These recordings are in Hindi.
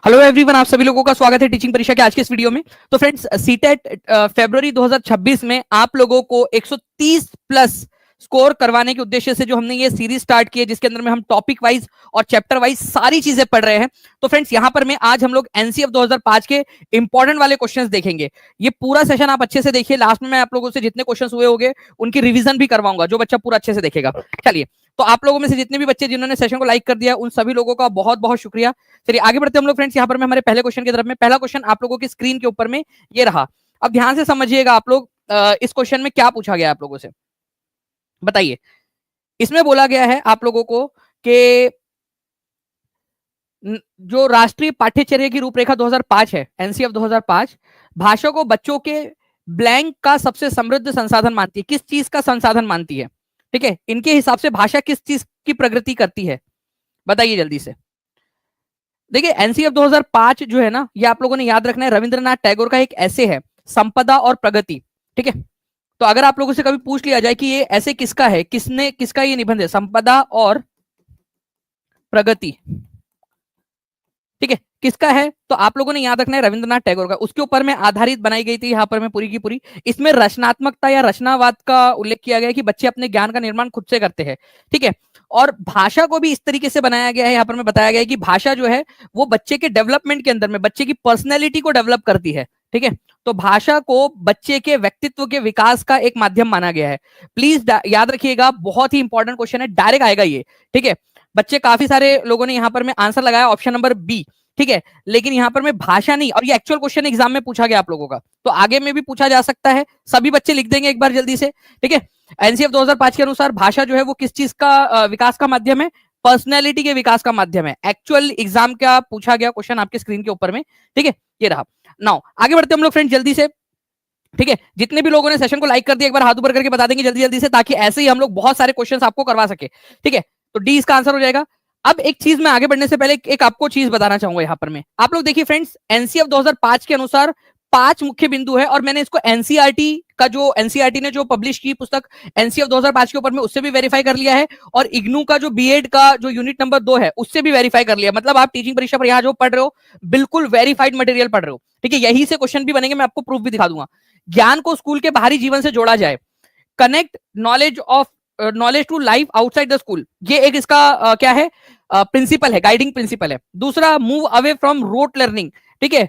हेलो एवरीवन, आप सभी लोगों का स्वागत है टीचिंग परीक्षा के आज के इस वीडियो में। तो फ्रेंड्स, सीटेट फरवरी 2026 में आप लोगों को 130 प्लस स्कोर करवाने के उद्देश्य से जो हमने ये सीरीज स्टार्ट की है, जिसके अंदर में हम टॉपिक वाइज और चैप्टर वाइज सारी चीजें पढ़ रहे हैं। तो फ्रेंड्स, यहां पर में आज हम लोग एनसीएफ 2005 के इंपॉर्टेंट वाले क्वेश्चंस देखेंगे। ये पूरा सेशन आप अच्छे से देखिए, लास्ट में मैं आप लोगों से जितने क्वेश्चंस हुए होंगे उनकी रिवीजन भी करवाऊंगा, जो बच्चा पूरा अच्छे से देखेगा। चलिए, तो आप लोगों में से जितने भी बच्चे जिन्होंने सेशन को लाइक कर दिया, उन सभी लोगों का बहुत बहुत शुक्रिया। चलिए आगे बढ़ते हैं हम लोग फ्रेंड्स। यहाँ पर मैं हमारे पहले क्वेश्चन की तरफ में, पहला क्वेश्चन आप लोगों की स्क्रीन के ऊपर में ये रहा। अब ध्यान से समझिएगा आप लोग, इस क्वेश्चन में क्या पूछा गया आप लोगों से, बताइए। इसमें बोला गया है आप लोगों को कि जो राष्ट्रीय पाठ्यचर्या की रूपरेखा 2005 है, एनसीएफ 2005, भाषा को बच्चों के ब्लैंक का सबसे समृद्ध संसाधन मानती है। किस चीज का संसाधन मानती है? ठीक है, इनके हिसाब से भाषा किस चीज की प्रगति करती है, बताइए जल्दी से। देखिए, एनसीएफ 2005 जो है ना, ये आप लोगों ने याद रखना है, रविंद्रनाथ टैगोर का एक ऐसे है, संपदा और प्रगति। ठीक है, तो अगर आप लोगों से कभी पूछ लिया जाए कि ये ऐसे किसका है, किसका ये निबंध है, संपदा और प्रगति, ठीक है, किसका है, तो आप लोगों ने याद रखना है रविंद्रनाथ टैगोर का। उसके ऊपर में आधारित बनाई गई थी यहाँ पर में पूरी की पूरी। इसमें रचनात्मकता या रचनावाद का उल्लेख किया गया है कि बच्चे अपने ज्ञान का निर्माण खुद से करते हैं। ठीक है, और भाषा को भी इस तरीके से बनाया गया है, यहाँ पर में बताया गया है कि भाषा जो है वो बच्चे के डेवलपमेंट के अंदर में बच्चे की पर्सनैलिटी को डेवलप करती है। ठीक है, तो भाषा को बच्चे के व्यक्तित्व के विकास का एक माध्यम माना गया है। प्लीज याद रखिएगा, बहुत ही इंपॉर्टेंट क्वेश्चन है, डायरेक्ट आएगा ये। ठीक है, बच्चे काफी सारे लोगों ने यहाँ पर में आंसर लगाया ऑप्शन नंबर बी। ठीक है, लेकिन यहाँ पर में भाषा नहीं, और ये एक्चुअल क्वेश्चन एग्जाम में पूछा गया आप लोगों का, तो आगे में भी पूछा जा सकता है। सभी बच्चे लिख देंगे एक बार जल्दी से। ठीक है, एनसीएफ 2005 के अनुसार भाषा जो है वो किस चीज का विकास का माध्यम है? पर्सनैलिटी के विकास का माध्यम है। एक्चुअल एग्जाम का पूछा गया क्वेश्चन आपके स्क्रीन के ऊपर में। ठीक है, ये रहा। नाउ आगे बढ़ते हम लोग फ्रेंड जल्दी से। ठीक है, जितने भी लोगों ने सेशन को लाइक कर दिया, एक बार हाथ ऊपर करके बता देंगे जल्दी जल्दी से, ताकि ऐसे ही हम लोग बहुत सारे क्वेश्चंस आपको करवा सके। ठीक है, तो डी इसका आंसर हो जाएगा। अब एक चीज मैं आगे बढ़ने से पहले एक आपको चीज बताना चाहूंगा यहाँ पर मैं। आप लोग देखिए फ्रेंड्स, एनसीएफ 2005 के अनुसार 5 मुख्य बिंदु है, और मैंने इसको एनसीईआरटी का, जो एनसीईआरटी ने जो पब्लिश की पुस्तक एनसीएफ 2005 के ऊपर में, उससे भी वेरीफाई कर लिया है, और इग्नू का जो बीएड का जो यूनिट नंबर 2 है उससे भी वेरीफाई कर लिया। मतलब आप टीचिंग परीक्षा पर यहाँ जो पढ़ रहे हो, बिल्कुल वेरीफाइड मटेरियल पढ़ रहे हो। ठीक है, यही से क्वेश्चन भी बनेंगे, मैं आपको प्रूफ भी दिखा दूंगा। ज्ञान को स्कूल के बाहरी जीवन से जोड़ा जाए, connect knowledge to life outside the school, ये एक इसका क्या है, प्रिंसिपल है, गाइडिंग प्रिंसिपल है। दूसरा, move away from rote learning. ठीक है,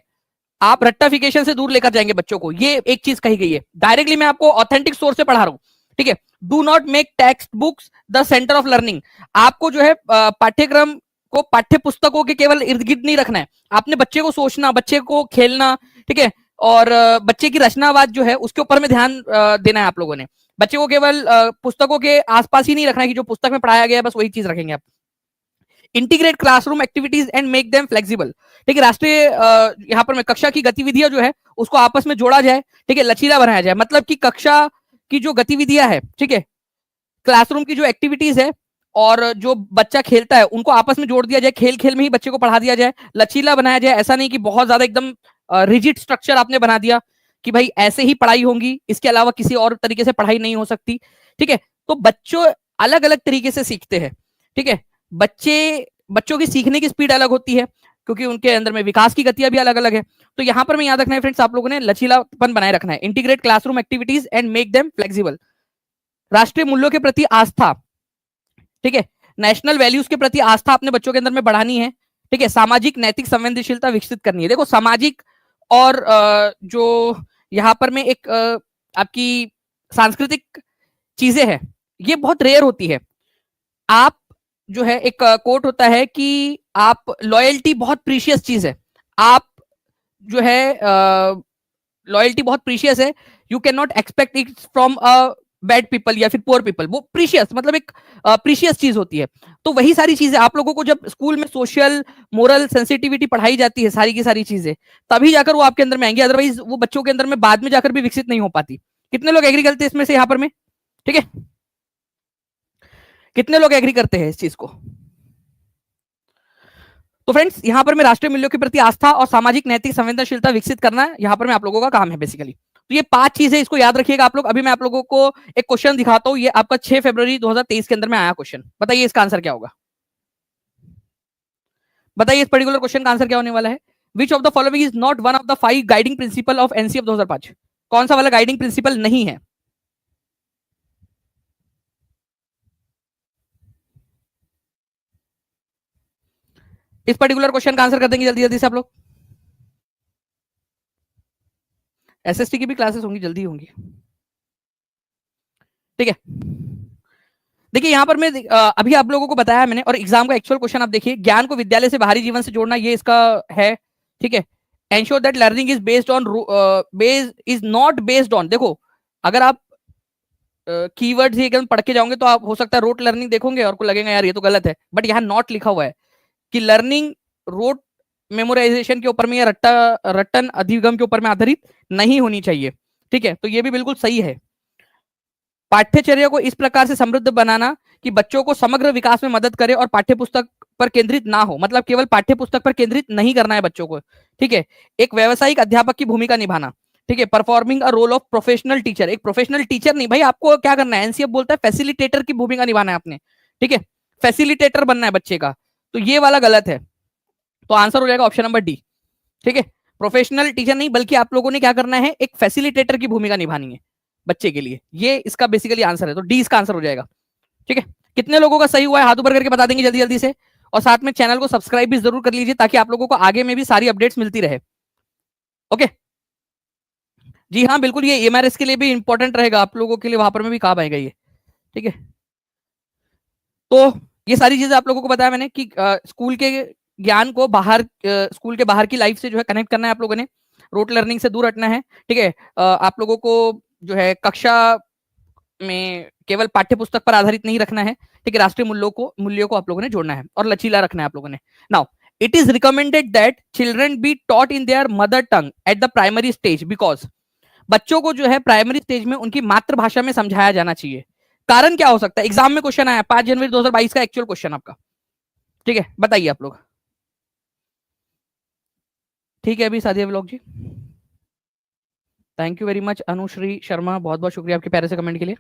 आप रट्टाफिकेशन से दूर लेकर जाएंगे बच्चों को, ये एक चीज कही गई है। डायरेक्टली मैं आपको ऑथेंटिक सोर्स से पढ़ा रहा हूं। ठीक है, do not make text books the centre of learning. आपको जो है पाठ्यक्रम को पाठ्य पुस्तकों के केवल इर्द गिर्द नहीं रखना है, आपने बच्चे को सोचना, बच्चे को खेलना, ठीक है, और बच्चे की रचनावाद जो है उसके ऊपर में ध्यान देना है आप लोगों ने। बच्चे को केवल पुस्तकों के आसपास ही नहीं रखना है कि जो पुस्तक में पढ़ाया गया है बस वही चीज रखेंगे आप। Integrate classroom activities and make them flexible. ठीक है, राष्ट्रीय यहाँ पर कक्षा की गतिविधियां जो है उसको आपस में जोड़ा जाए। ठीक है, लचीला बनाया जाए, मतलब कि कक्षा की जो गतिविधियां है, ठीक है, क्लासरूम की जो एक्टिविटीज है और जो बच्चा खेलता है, उनको आपस में जोड़ दिया जाए, खेल खेल में ही बच्चे को पढ़ा दिया जाए, लचीला बनाया जाए। ऐसा नहीं कि बहुत ज्यादा एकदम रिजिड स्ट्रक्चर आपने बना दिया कि भाई ऐसे ही पढ़ाई होगी, इसके अलावा किसी और तरीके से पढ़ाई नहीं हो सकती। ठीक है, तो बच्चों अलग अलग तरीके से सीखते हैं। ठीक है, बच्चों की सीखने की स्पीड अलग होती है, क्योंकि उनके अंदर में विकास की गतियां भी अलग अलग है। तो यहां पर मैं याद रखना है फ्रेंड्स, आप लोगों ने लचीलापन बनाए रखना है। Integrate classroom activities and make them flexible. राष्ट्रीय मूल्यों के प्रति आस्था, ठीक है, नेशनल वैल्यूज के प्रति आस्था अपने बच्चों के अंदर में बढ़ानी है। ठीक है, सामाजिक नैतिक संवेदनशीलता विकसित करनी है। देखो, सामाजिक और जो यहाँ पर में एक आपकी सांस्कृतिक चीजें हैं, ये बहुत रेयर होती है। आप जो है, एक कोट होता है कि आप लॉयल्टी बहुत प्रीशियस चीज है, आप जो है लॉयल्टी बहुत प्रीशियस है, you can not expect it from a bad people या फिर पुअर पीपल। वो प्रीशियस मतलब एक प्रीशियस चीज होती है। तो वही सारी चीजें आप लोगों को जब स्कूल में सोशल मोरल सेंसिटिविटी पढ़ाई जाती है, सारी की सारी चीजें, तभी जाकर वो आपके अंदर में आएंगी, अदरवाइज वो बच्चों के अंदर में बाद में जाकर भी विकसित नहीं हो पाती। कितने लोग एग्री करते हैं इसमें से यहाँ पर में? ठीक है, कितने लोग एग्री करते हैं इस चीज को? तो फ्रेंड्स, यहां पर मैं राष्ट्रीय मूल्यों के प्रति आस्था और सामाजिक नैतिक संवेदनशीलता विकसित करना यहां पर मैं आप लोगों का काम है बेसिकली। तो ये 5 चीजें, इसको याद रखिएगा आप लोग। अभी मैं आप लोगों को एक क्वेश्चन दिखाता हूं, ये आपका 6 फरवरी 2023 के अंदर में आया क्वेश्चन। बताइए इसका आंसर क्या होगा? बताइए इस पर्टिकुलर क्वेश्चन का आंसर क्या होने वाला है? Which of the following is not one of the 5 guiding principle of NCF 2005? कौन सा वाला गाइडिंग प्रिंसिपल नहीं है? इस पर्टिकुलर क्वेश्चन का आंसर कर देंगे जल्दी जल्दी से आप लोग। एसएसटी की भी क्लासेस होंगी, जल्दी होंगी, ठीक है। देखिए यहां पर मैं अभी आप लोगों को बताया मैंने, और एग्जाम का एक्चुअल क्वेश्चन आप देखिए, ज्ञान को विद्यालय से बाहरी जीवन से जोड़ना, ये इसका है, ठीक है। Ensure that learning is based on base is not based on, देखो अगर आप कीवर्ड ही एकदम पढ़ के जाओगे तो आप हो सकता है रोट लर्निंग देखोगे और को लगेगा यार ये तो गलत है, बट यहाँ नॉट लिखा हुआ है कि लर्निंग रोट मेमोराइजेशन के ऊपर में या रट्टन अधिगम के ऊपर में आधारित नहीं होनी चाहिए, ठीक है। तो ये भी बिल्कुल सही है। पाठ्यचर्या को इस प्रकार से समृद्ध बनाना कि बच्चों को समग्र विकास में मदद करे और पाठ्यपुस्तक पर केंद्रित ना हो, मतलब केवल पाठ्यपुस्तक पर केंद्रित नहीं करना है बच्चों को, ठीक है। एक व्यावसायिक अध्यापक की भूमिका निभाना, ठीक है। Performing a role of professional teacher, एक प्रोफेशनल टीचर नहीं भाई, आपको क्या करना है, एनसीएफ बोलता है फैसिलिटेटर की भूमिका निभाना है आपने, ठीक है। फैसिलिटेटर बनना है बच्चे का, तो ये वाला गलत है, तो आंसर हो जाएगा ऑप्शन नंबर डी, ठीक है। प्रोफेशनल टीचर नहीं, बल्कि आप लोगों ने क्या करना है, एक फैसिलिटेटर की भूमिका निभानी है बच्चे के लिए, ये इसका बेसिकली आंसर है, तो डी इसका आंसर हो जाएगा, ठीक है। कितने लोगों का सही हुआ है हाथ ऊपर करके बता देंगे जल्दी जल्दी से, और साथ में चैनल को सब्सक्राइब भी जरूर कर लीजिए ताकि आप लोगों को आगे में भी सारी अपडेट्स मिलती रहे, ओके। जी हाँ बिल्कुल, ये एमआरएस के लिए भी इंपॉर्टेंट रहेगा, आप लोगों के लिए वहां पर में भी काम आएगा ये, ठीक है। तो ये सारी चीजें आप लोगों को बताया मैंने कि स्कूल के ज्ञान को बाहर स्कूल के बाहर की लाइफ से जो है कनेक्ट करना है आप लोगों ने, रोट लर्निंग से दूर हटना है, ठीक है। आप लोगों को जो है कक्षा में केवल पाठ्य पुस्तक पर आधारित नहीं रखना है, ठीक है। राष्ट्रीय मूल्यों को आप लोगों ने जोड़ना है और लचीला रखना है आप लोगों ने। Now it is recommended that children be taught in their mother tongue at the primary stage, because बच्चों को जो है प्राइमरी स्टेज में उनकी मातृभाषा में समझाया जाना चाहिए। कारण क्या हो सकता है, एग्जाम में क्वेश्चन आया 5 जनवरी 2022 का एक्चुअल क्वेश्चन आपका, ठीक है, बताइए आप लोग। ठीक है अभी Sadia vlog ji, thank you very much. Anushree Sharma, बहुत बहुत शुक्रिया आपके प्यारे से कमेंट के लिए।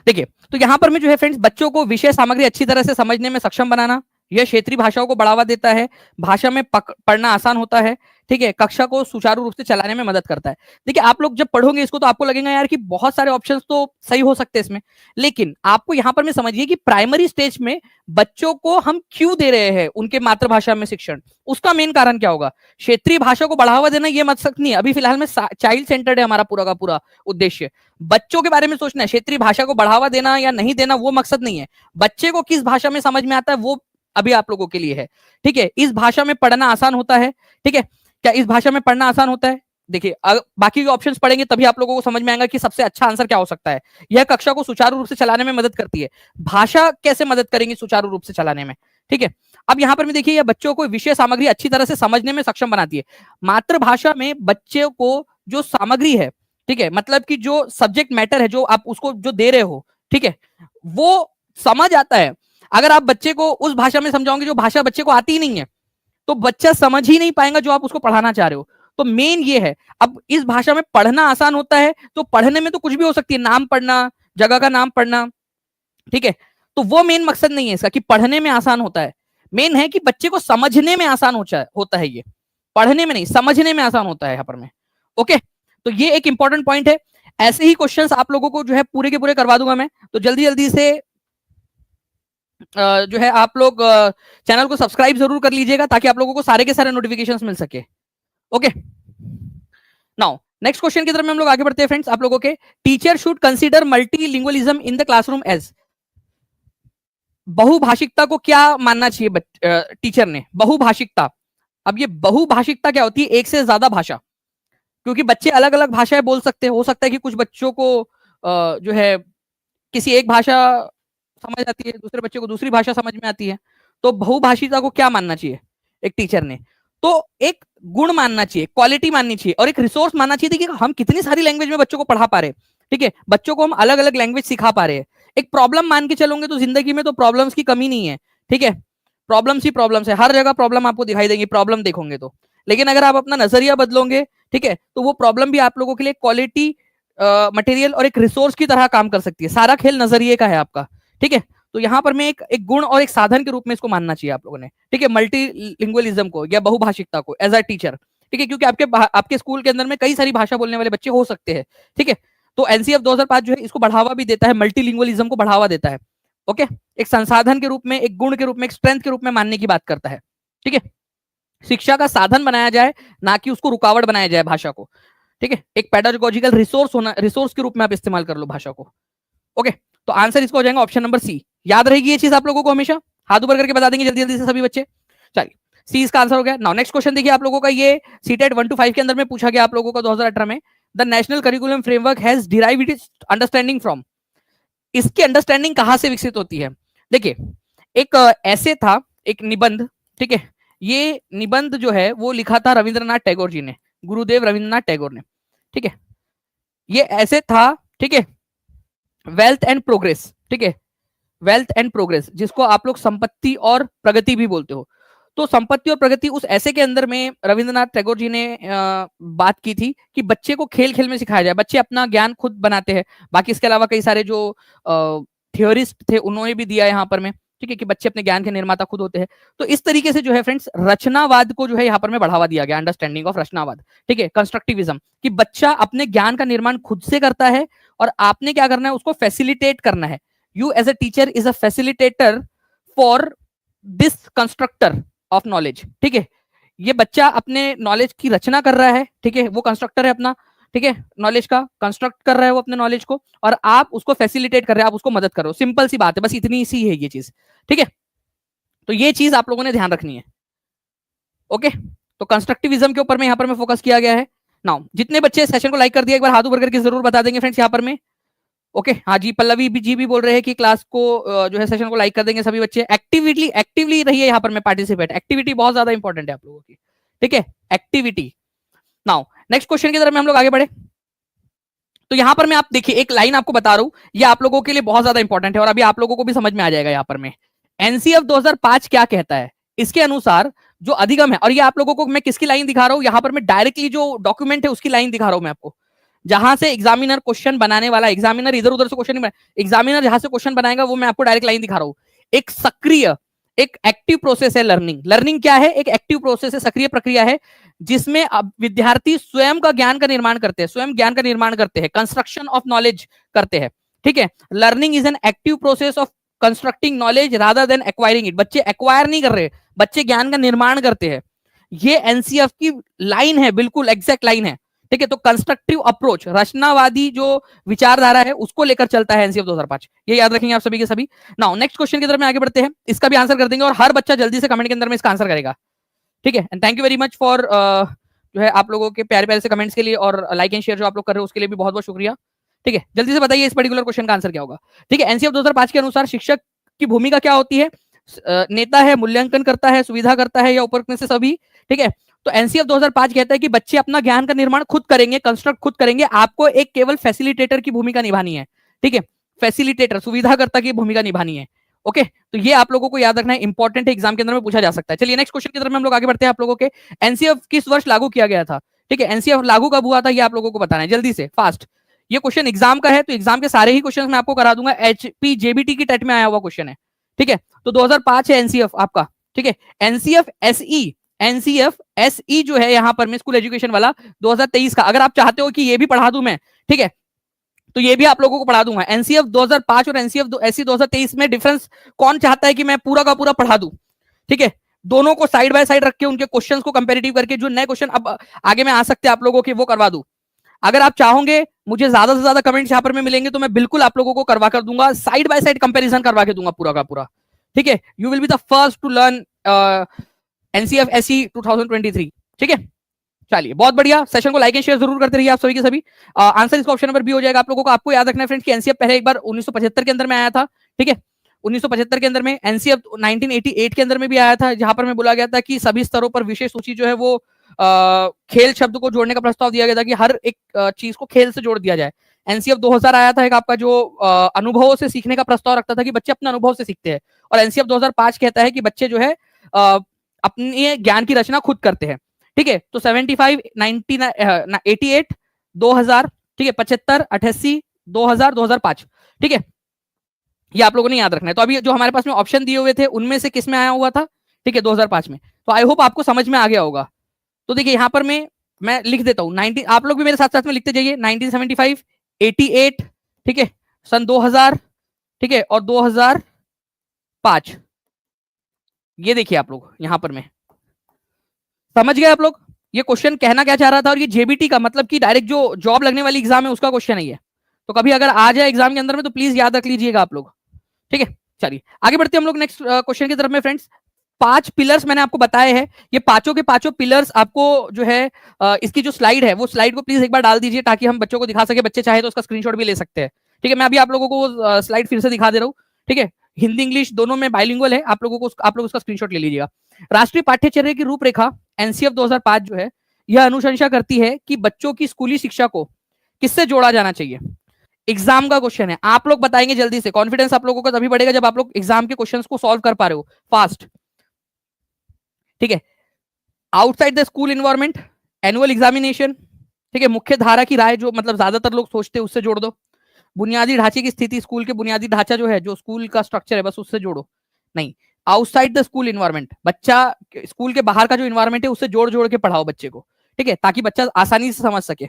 देखिए तो यहां पर मैं जो है फ्रेंड्स, बच्चों को विषय सामग्री अच्छी तरह से समझने में सक्षम बनाना, यह क्षेत्रीय भाषाओं को बढ़ावा देता है, भाषा में पढ़ना आसान होता है, ठीक है। कक्षा को सुचारू रूप से चलाने में मदद करता है। देखिए आप लोग जब पढ़ोगे इसको तो आपको लगेगा यार कि बहुत सारे ऑप्शंस तो सही हो सकते हैं इसमें, लेकिन आपको यहां पर में समझिए कि प्राइमरी स्टेज में बच्चों को हम क्यों दे रहे हैं उनके मातृभाषा में शिक्षण, उसका मेन कारण क्या होगा, क्षेत्रीय भाषा को बढ़ावा देना ये मकसद नहीं है। अभी फिलहाल में चाइल्ड सेंटर्ड है हमारा पूरा का पूरा उद्देश्य, बच्चों के बारे में सोचना है, क्षेत्रीय भाषा को बढ़ावा देना या नहीं देना वो मकसद नहीं है, बच्चे को किस भाषा में समझ में आता है वो अभी आप लोगों के लिए है, ठीक है। इस भाषा में पढ़ना आसान होता है, ठीक है। क्या इस भाषा में पढ़ना आसान होता है, देखिए बाकी के ऑप्शंस पढ़ेंगे तभी आप लोगों को समझ में आएगा कि सबसे अच्छा आंसर क्या हो सकता है। यह कक्षा को सुचारू रूप से चलाने में मदद करती है, भाषा कैसे मदद करेंगी सुचारू रूप से चलाने में, ठीक है। अब यहाँ पर भी देखिए यह बच्चों को विषय सामग्री अच्छी तरह से समझने में सक्षम बनाती है। मातृभाषा में बच्चे को जो सामग्री है, ठीक है, मतलब कि जो सब्जेक्ट मैटर है जो आप उसको जो दे रहे हो, ठीक है, वो समझ आता है। अगर आप बच्चे को उस भाषा में समझाओगे जो भाषा बच्चे को आती ही नहीं है तो बच्चा समझ ही नहीं पाएगा जो आप उसको पढ़ाना चाह रहे हो। तो मेन ये है, अब इस भाषा में पढ़ना आसान होता है तो पढ़ने में तो कुछ भी हो सकती है, नाम पढ़ना, जगह का नाम पढ़ना, ठीक है। तो वो मेन मकसद नहीं है इसका कि पढ़ने में आसान होता है, मेन है कि बच्चे को समझने में आसान होता है, ये पढ़ने में नहीं समझने में आसान होता है यहाँ पर में, ओके। तो ये एक इंपॉर्टेंट पॉइंट है। ऐसे ही क्वेश्चंस आप लोगों को जो है पूरे के पूरे करवा दूंगा मैं, तो जल्दी जल्दी से जो है आप लोग चैनल को सब्सक्राइब जरूर कर लीजिएगा ताकि आप लोगों को सारे के सारे नोटिफिकेशंस मिल सके, ओके। नाउ नेक्स्ट क्वेश्चन की तरफ में हम लोग आगे बढ़ते हैं फ्रेंड्स। आप लोगों के teacher should consider multilingualism in the classroom as, बहुभाषिकता को क्या मानना चाहिए टीचर ने, बहुभाषिकता। अब ये बहुभाषिकता क्या होती है, एक से ज्यादा भाषा, क्योंकि बच्चे अलग अलग भाषाएं बोल सकते हैं, हो सकता है कि कुछ बच्चों को जो है किसी एक भाषा समझ आती है, दूसरे बच्चे को दूसरी भाषा समझ में आती है। तो बहुभाषिता को क्या मानना चाहिए एक टीचर ने, तो एक गुण मानना चाहिए, क्वालिटी माननी चाहिए, और एक रिसोर्स मानना चाहिए कि हम कितनी सारी लैंग्वेज में बच्चों को पढ़ा पा रहे हैं, ठीक है, बच्चों को हम अलग अलग लैंग्वेज सिखा पा रहे हैं। एक प्रॉब्लम मान के चलोगे तो जिंदगी में तो प्रॉब्लम्स की कमी नहीं है, ठीक है, प्रॉब्लम्स ही प्रॉब्लम्स है, हर जगह प्रॉब्लम आपको दिखाई देंगी प्रॉब्लम देखोगे तो। लेकिन अगर आप अपना नजरिया बदलोगे, ठीक है, तो वो प्रॉब्लम भी आप लोगों के लिए क्वालिटी मटेरियल और एक रिसोर्स की तरह काम कर सकती है। सारा खेल नजरिए का है आपका, ठीक है। तो यहाँ पर मैं एक गुण और एक साधन के रूप में इसको मानना चाहिए आप लोगों ने, ठीक है, मल्टीलिंगुअलिज्म को या बहुभाषिकता को एज अ टीचर, ठीक है, क्योंकि आपके स्कूल के अंदर में कई सारी भाषा बोलने वाले बच्चे हो सकते हैं, ठीक है। तो एनसीएफ 2005 जो है इसको बढ़ावा भी देता है, मल्टीलिंगुअलिज्म को बढ़ावा देता है, ओके। एक संसाधन के रूप में, एक गुण के रूप में, एक स्ट्रेंथ के रूप में मानने की बात करता है, ठीक है। शिक्षा का साधन बनाया जाए, ना कि उसको रुकावट बनाया जाए भाषा को, ठीक है। एक पेडागोजिकल रिसोर्स होना, रिसोर्स के रूप में आप इस्तेमाल कर लो भाषा को, ओके। तो आंसर इसको हो जाएगा ऑप्शन नंबर सी। याद रहेगी ये चीज आप लोगों को हमेशा, हाथ ऊपर करके बता देंगे जल्दी जल्दी से सभी बच्चे। चलिए, सी इसका आंसर हो गया। नाउ नेक्स्ट क्वेश्चन देखिए आप लोगों का, ये सीटेट 1 to 5 के अंदर में पूछा गया आप लोगों का 2018 में। The national curriculum framework has derived it's understanding from. इसकी अंडरस्टैंडिंग कहां से विकसित होती है? देखिए, एक ऐसे था, एक निबंध, ठीक है। ये निबंध जो है वो लिखा था रविंद्रनाथ टैगोर जी ने, गुरुदेव रविंद्रनाथ टैगोर ने, ठीक है। ये ऐसे था, ठीक है, वेल्थ एंड प्रोग्रेस, ठीक है, वेल्थ एंड प्रोग्रेस, जिसको आप लोग संपत्ति और प्रगति भी बोलते हो। तो संपत्ति और प्रगति, उस ऐसे के अंदर में रविंद्रनाथ टैगोर जी ने बात की थी कि बच्चे को खेल खेल में सिखाया जाए, बच्चे अपना ज्ञान खुद बनाते हैं। बाकी इसके अलावा कई सारे जो थियोरिस्ट थे उन्होंने भी दिया यहाँ पर में, ठीक है, कि बच्चे अपने ज्ञान के निर्माता खुद होते हैं। तो इस तरीके से जो है फ्रेंड्स, रचनावाद को जो है यहाँ पर में बढ़ावा दिया गया, अंडरस्टैंडिंग ऑफ रचनावाद, ठीक है, कंस्ट्रक्टिविज्म, कि बच्चा अपने ज्ञान का निर्माण खुद से करता है और आपने क्या करना है, उसको फैसिलिटेट करना है। You as a teacher is a facilitator for this constructor of knowledge, ठीक है। ये बच्चा अपने नॉलेज की रचना कर रहा है, ठीक है, वो कंस्ट्रक्टर है अपना, ठीक है, नॉलेज का कंस्ट्रक्ट कर रहा है वो अपने नॉलेज को, और आप उसको फैसिलिटेट कर रहे हैं, आप उसको मदद कर रहे हो। सिंपल सी बात है, बस इतनी सी है ये चीज, ठीक है। तो ये चीज आप लोगों ने ध्यान रखनी है, ओके। तो कंस्ट्रक्टिविज्म के ऊपर में यहाँ पर में फोकस किया गया है। नाउ जितने बच्चे सेशन को लाइक कर दिया, एक बार हाथ ऊपर करके जरूर बता देंगे फ्रेंड्स यहाँ पर में, ओके। हाँ जी, पल्लवी भी जी भी बोल रहे हैं कि क्लास को जो है सेशन को लाइक कर देंगे सभी बच्चे। एक्टिवली रहिए यहाँ पर में, पार्टिसिपेट, एक्टिविटी बहुत ज्यादा इंपॉर्टेंट है आप लोगों की, ठीक है, एक्टिविटी। नाउ नेक्स्ट क्वेश्चन की तरफ में हम लोग आगे बढ़े। तो यहाँ पर मैं आप देखिए, एक लाइन आपको बता रहा हूँ, ये आप लोगों के लिए बहुत ज्यादा इंपॉर्टेंट है और अभी आप लोगों को भी समझ में आ जाएगा यहाँ पर में। एनसीएफ 2005 क्या कहता है? इसके अनुसार जो अधिगम है, और ये आप लोगों को मैं किसकी लाइन दिखा रहा हूँ यहाँ पर, मैं डायरेक्टली जो डॉक्यूमेंट है उसकी लाइन दिखा रहा हूँ मैं आपको, जहां से एग्जामिनर क्वेश्चन बनाने वाला, एग्जामिनर इधर उधर से क्वेश्चन नहीं, एग्जामिनर जहां से क्वेश्चन बनाएगा वो मैं आपको डायरेक्ट लाइन दिखा रहा हूं। एक सक्रिय, एक एक्टिव प्रोसेस है लर्निंग। लर्निंग क्या है? एक एक्टिव प्रोसेस है, सक्रिय प्रक्रिया है, जिसमें अब विद्यार्थी स्वयं का ज्ञान का निर्माण करते हैं, स्वयं ज्ञान का निर्माण करते हैं, कंस्ट्रक्शन ऑफ नॉलेज करते हैं, ठीक है। Learning is an active process of constructing knowledge rather than acquiring it. बच्चे एक्वायर नहीं कर रहे, बच्चे ज्ञान का निर्माण करते हैं। ये एनसीएफ की लाइन है, बिल्कुल एग्जैक्ट लाइन है, ठीक है। तो कंस्ट्रक्टिव अप्रोच, रचनावादी जो विचारधारा है उसको लेकर चलता है एनसीएफ 2005, ये याद रखेंगे आप सभी के सभी। नाउ नेक्स्ट क्वेश्चन की तरफ में आगे बढ़ते हैं, इसका भी आंसर कर देंगे और हर बच्चा जल्दी से कमेंट के अंदर में इसका आंसर करेगा, ठीक है। And thank you very much for जो है आप लोगों के प्यारे प्यारे से कमेंट्स के लिए, और लाइक एंड शेयर जो आप लोग कर रहे हो उसके लिए भी बहुत बहुत शुक्रिया, ठीक है। जल्दी से बताइए इस पर्टिकुलर क्वेश्चन का आंसर क्या होगा, ठीक है। एनसीएफ 2005 के अनुसार शिक्षक की भूमिका क्या होती है? नेता है, मूल्यांकन करता है, सुविधा करता है, या ऊपर में से सभी, ठीक है। तो एनसीएफ 2005 कहता है कि बच्चे अपना ज्ञान का निर्माण खुद करेंगे, कंस्ट्रक्ट खुद करेंगे, आपको एक केवल फैसिलिटेटर की भूमिका निभानी है, ठीक है, फैसिलिटेटर, सुविधाकर्ता की भूमिका निभानी है, ओके। तो ये आप लोगों को याद रखना है, इंपॉर्टेंट है, एग्जाम के अंदर में पूछा जा सकता है। चलिए नेक्स्ट क्वेश्चन की तरफ में हम लोग आगे बढ़ते हैं। आप लोगों के एनसीएफ किस वर्ष लागू किया गया था? ठीक है, एनसीएफ लागू कब हुआ था ये आप लोगों को बताना है, जल्दी से फास्ट। ये क्वेश्चन एग्जाम का है, तो एग्जाम के सारे ही क्वेश्चन मैं आपको करा दूंगा, एचपी जेबीटी की टेट में आया हुआ क्वेश्चन है, ठीक है। तो 2005 है एनसीएफ आपका, ठीक है। एनसीएफ एसई जो है यहाँ पर स्कूल एजुकेशन वाला 2023 का, अगर आप चाहते हो कि ये भी पढ़ा दूं मैं, ठीक है, तो ये भी आप लोगों को पढ़ा दूंगा। एनसीएफ 2005 और एनसीएफ एसई 2023 में डिफरेंस कौन चाहता है कि मैं पूरा का पूरा पढ़ा दूं, ठीक है। दोनों को साइड बाय साइड रख के उनके क्वेश्चंस को कंपैरेटिव करके जो नए क्वेश्चन अब आगे में आ सकते हैं आप लोगों के, वो करवा दूं। अगर आप चाहोगे, मुझे ज्यादा से ज्यादा कमेंट्स यहाँ पर में मिलेंगे तो मैं बिल्कुल आप लोगों को करवा कर दूंगा, साइड बाय साइड कंपैरिजन करवा के दूंगा पूरा का पूरा, ठीक है। You will be the first to learn NCF SE 2023, ठीक है। चलिए बहुत बढ़िया, सेशन को लाइक एंड शेयर जरूर करते रहिए आप सभी के सभी। आंसर इसका ऑप्शन नंबर बी हो जाएगा आप लोगों को। आपको याद रखना है फ्रेंड्स कि एनसीएफ पहले एक बार 1975 के अंदर में आया था, ठीक है, 1975 के अंदर में। एनसीएफ 1988 के अंदर में भी आया था, जहां पर मैं बोला गया था कि सभी स्तरों पर विशेष सूची जो है वो खेल शब्द को जोड़ने का प्रस्ताव दिया गया था कि हर एक चीज को खेल से जोड़ दिया जाए। एनसीएफ 2000 आया था एक आपका, जो अनुभवों से सीखने का प्रस्ताव रखता था कि बच्चे अपने अनुभव से सीखते हैं, और एनसीएफ 2005 कहता है कि बच्चे जो है अपने ज्ञान की रचना खुद करते हैं, ठीक है। तो 75, 88, 2000 ठीक है, 75, 88, 2000, 2005। ठीक है, ये आप लोगों ने याद रखना है। तो अभी जो हमारे पास में ऑप्शन दिए हुए थे उनमें से किस में आया हुआ था? ठीक है, 2005 में। तो आई होप आपको समझ में आ गया होगा। तो देखिए यहाँ पर मैं लिख देता हूँ 19, आप लोग भी मेरे साथ साथ में लिखते जाइए। 1975, 88, ठीक है, सन 2000, ठीक है, और 2005। ये देखिए आप लोग यहाँ पर मैं समझ गए आप लोग ये क्वेश्चन कहना क्या चाह रहा था। और ये जेबीटी का मतलब कि डायरेक्ट जो जॉब लगने वाली एग्जाम है उसका क्वेश्चन है ये। तो कभी अगर आ जाए एग्जाम के अंदर में तो प्लीज याद रख लीजिएगा आप लोग। ठीक है, चलिए आगे बढ़ते हैं हम लोग नेक्स्ट क्वेश्चन की तरफ में फ्रेंड्स। 5 पिलर्स मैंने आपको बताए हैं। ये पांचों के पांचों पिलर्स आपको जो है इसकी जो स्लाइड है वो स्लाइड को प्लीज एक बार डाल दीजिए ताकि हम बच्चों को दिखा सके। बच्चे चाहे तो उसका स्क्रीनशॉट भी ले सकते हैं। ठीक है, मैं अभी आप लोगों को स्लाइड फिर से दिखा दे रहा हूँ। ठीक है, हिंदी इंग्लिश दोनों में बाइलिंगुअल है। आप लोग उसका स्क्रीनशॉट ले लीजिएगा। राष्ट्रीय पाठ्यचर्या की रूपरेखा एनसीएफ 2005 जो है यह अनुशंसा करती है कि बच्चों की स्कूली शिक्षा को किससे जोड़ा जाना चाहिए। एग्जाम का क्वेश्चन है, आप लोग बताएंगे जल्दी से। कॉन्फिडेंस आप लोगों का तभी बढ़ेगा जब आप लोग एग्जाम के क्वेश्चंस को सॉल्व कर पा रहे हो फास्ट। ठीक है, outside the school environment, annual examination, ठीक है, मुख्य धारा की राय जो मतलब ज्यादातर लोग सोचते हैं उससे जोड़ दो। बुनियादी ढांचे की स्थिति, स्कूल के बुनियादी ढांचा जो है जो स्कूल का स्ट्रक्चर है बस उससे जोड़ो। नहीं, आउटसाइड द स्कूल इन्वायरमेंट, बच्चा स्कूल के बाहर का जो इन्वायरमेंट है उससे जोड़ जोड़ के पढ़ाओ बच्चे को। ठीक है, ताकि बच्चा आसानी से समझ सके।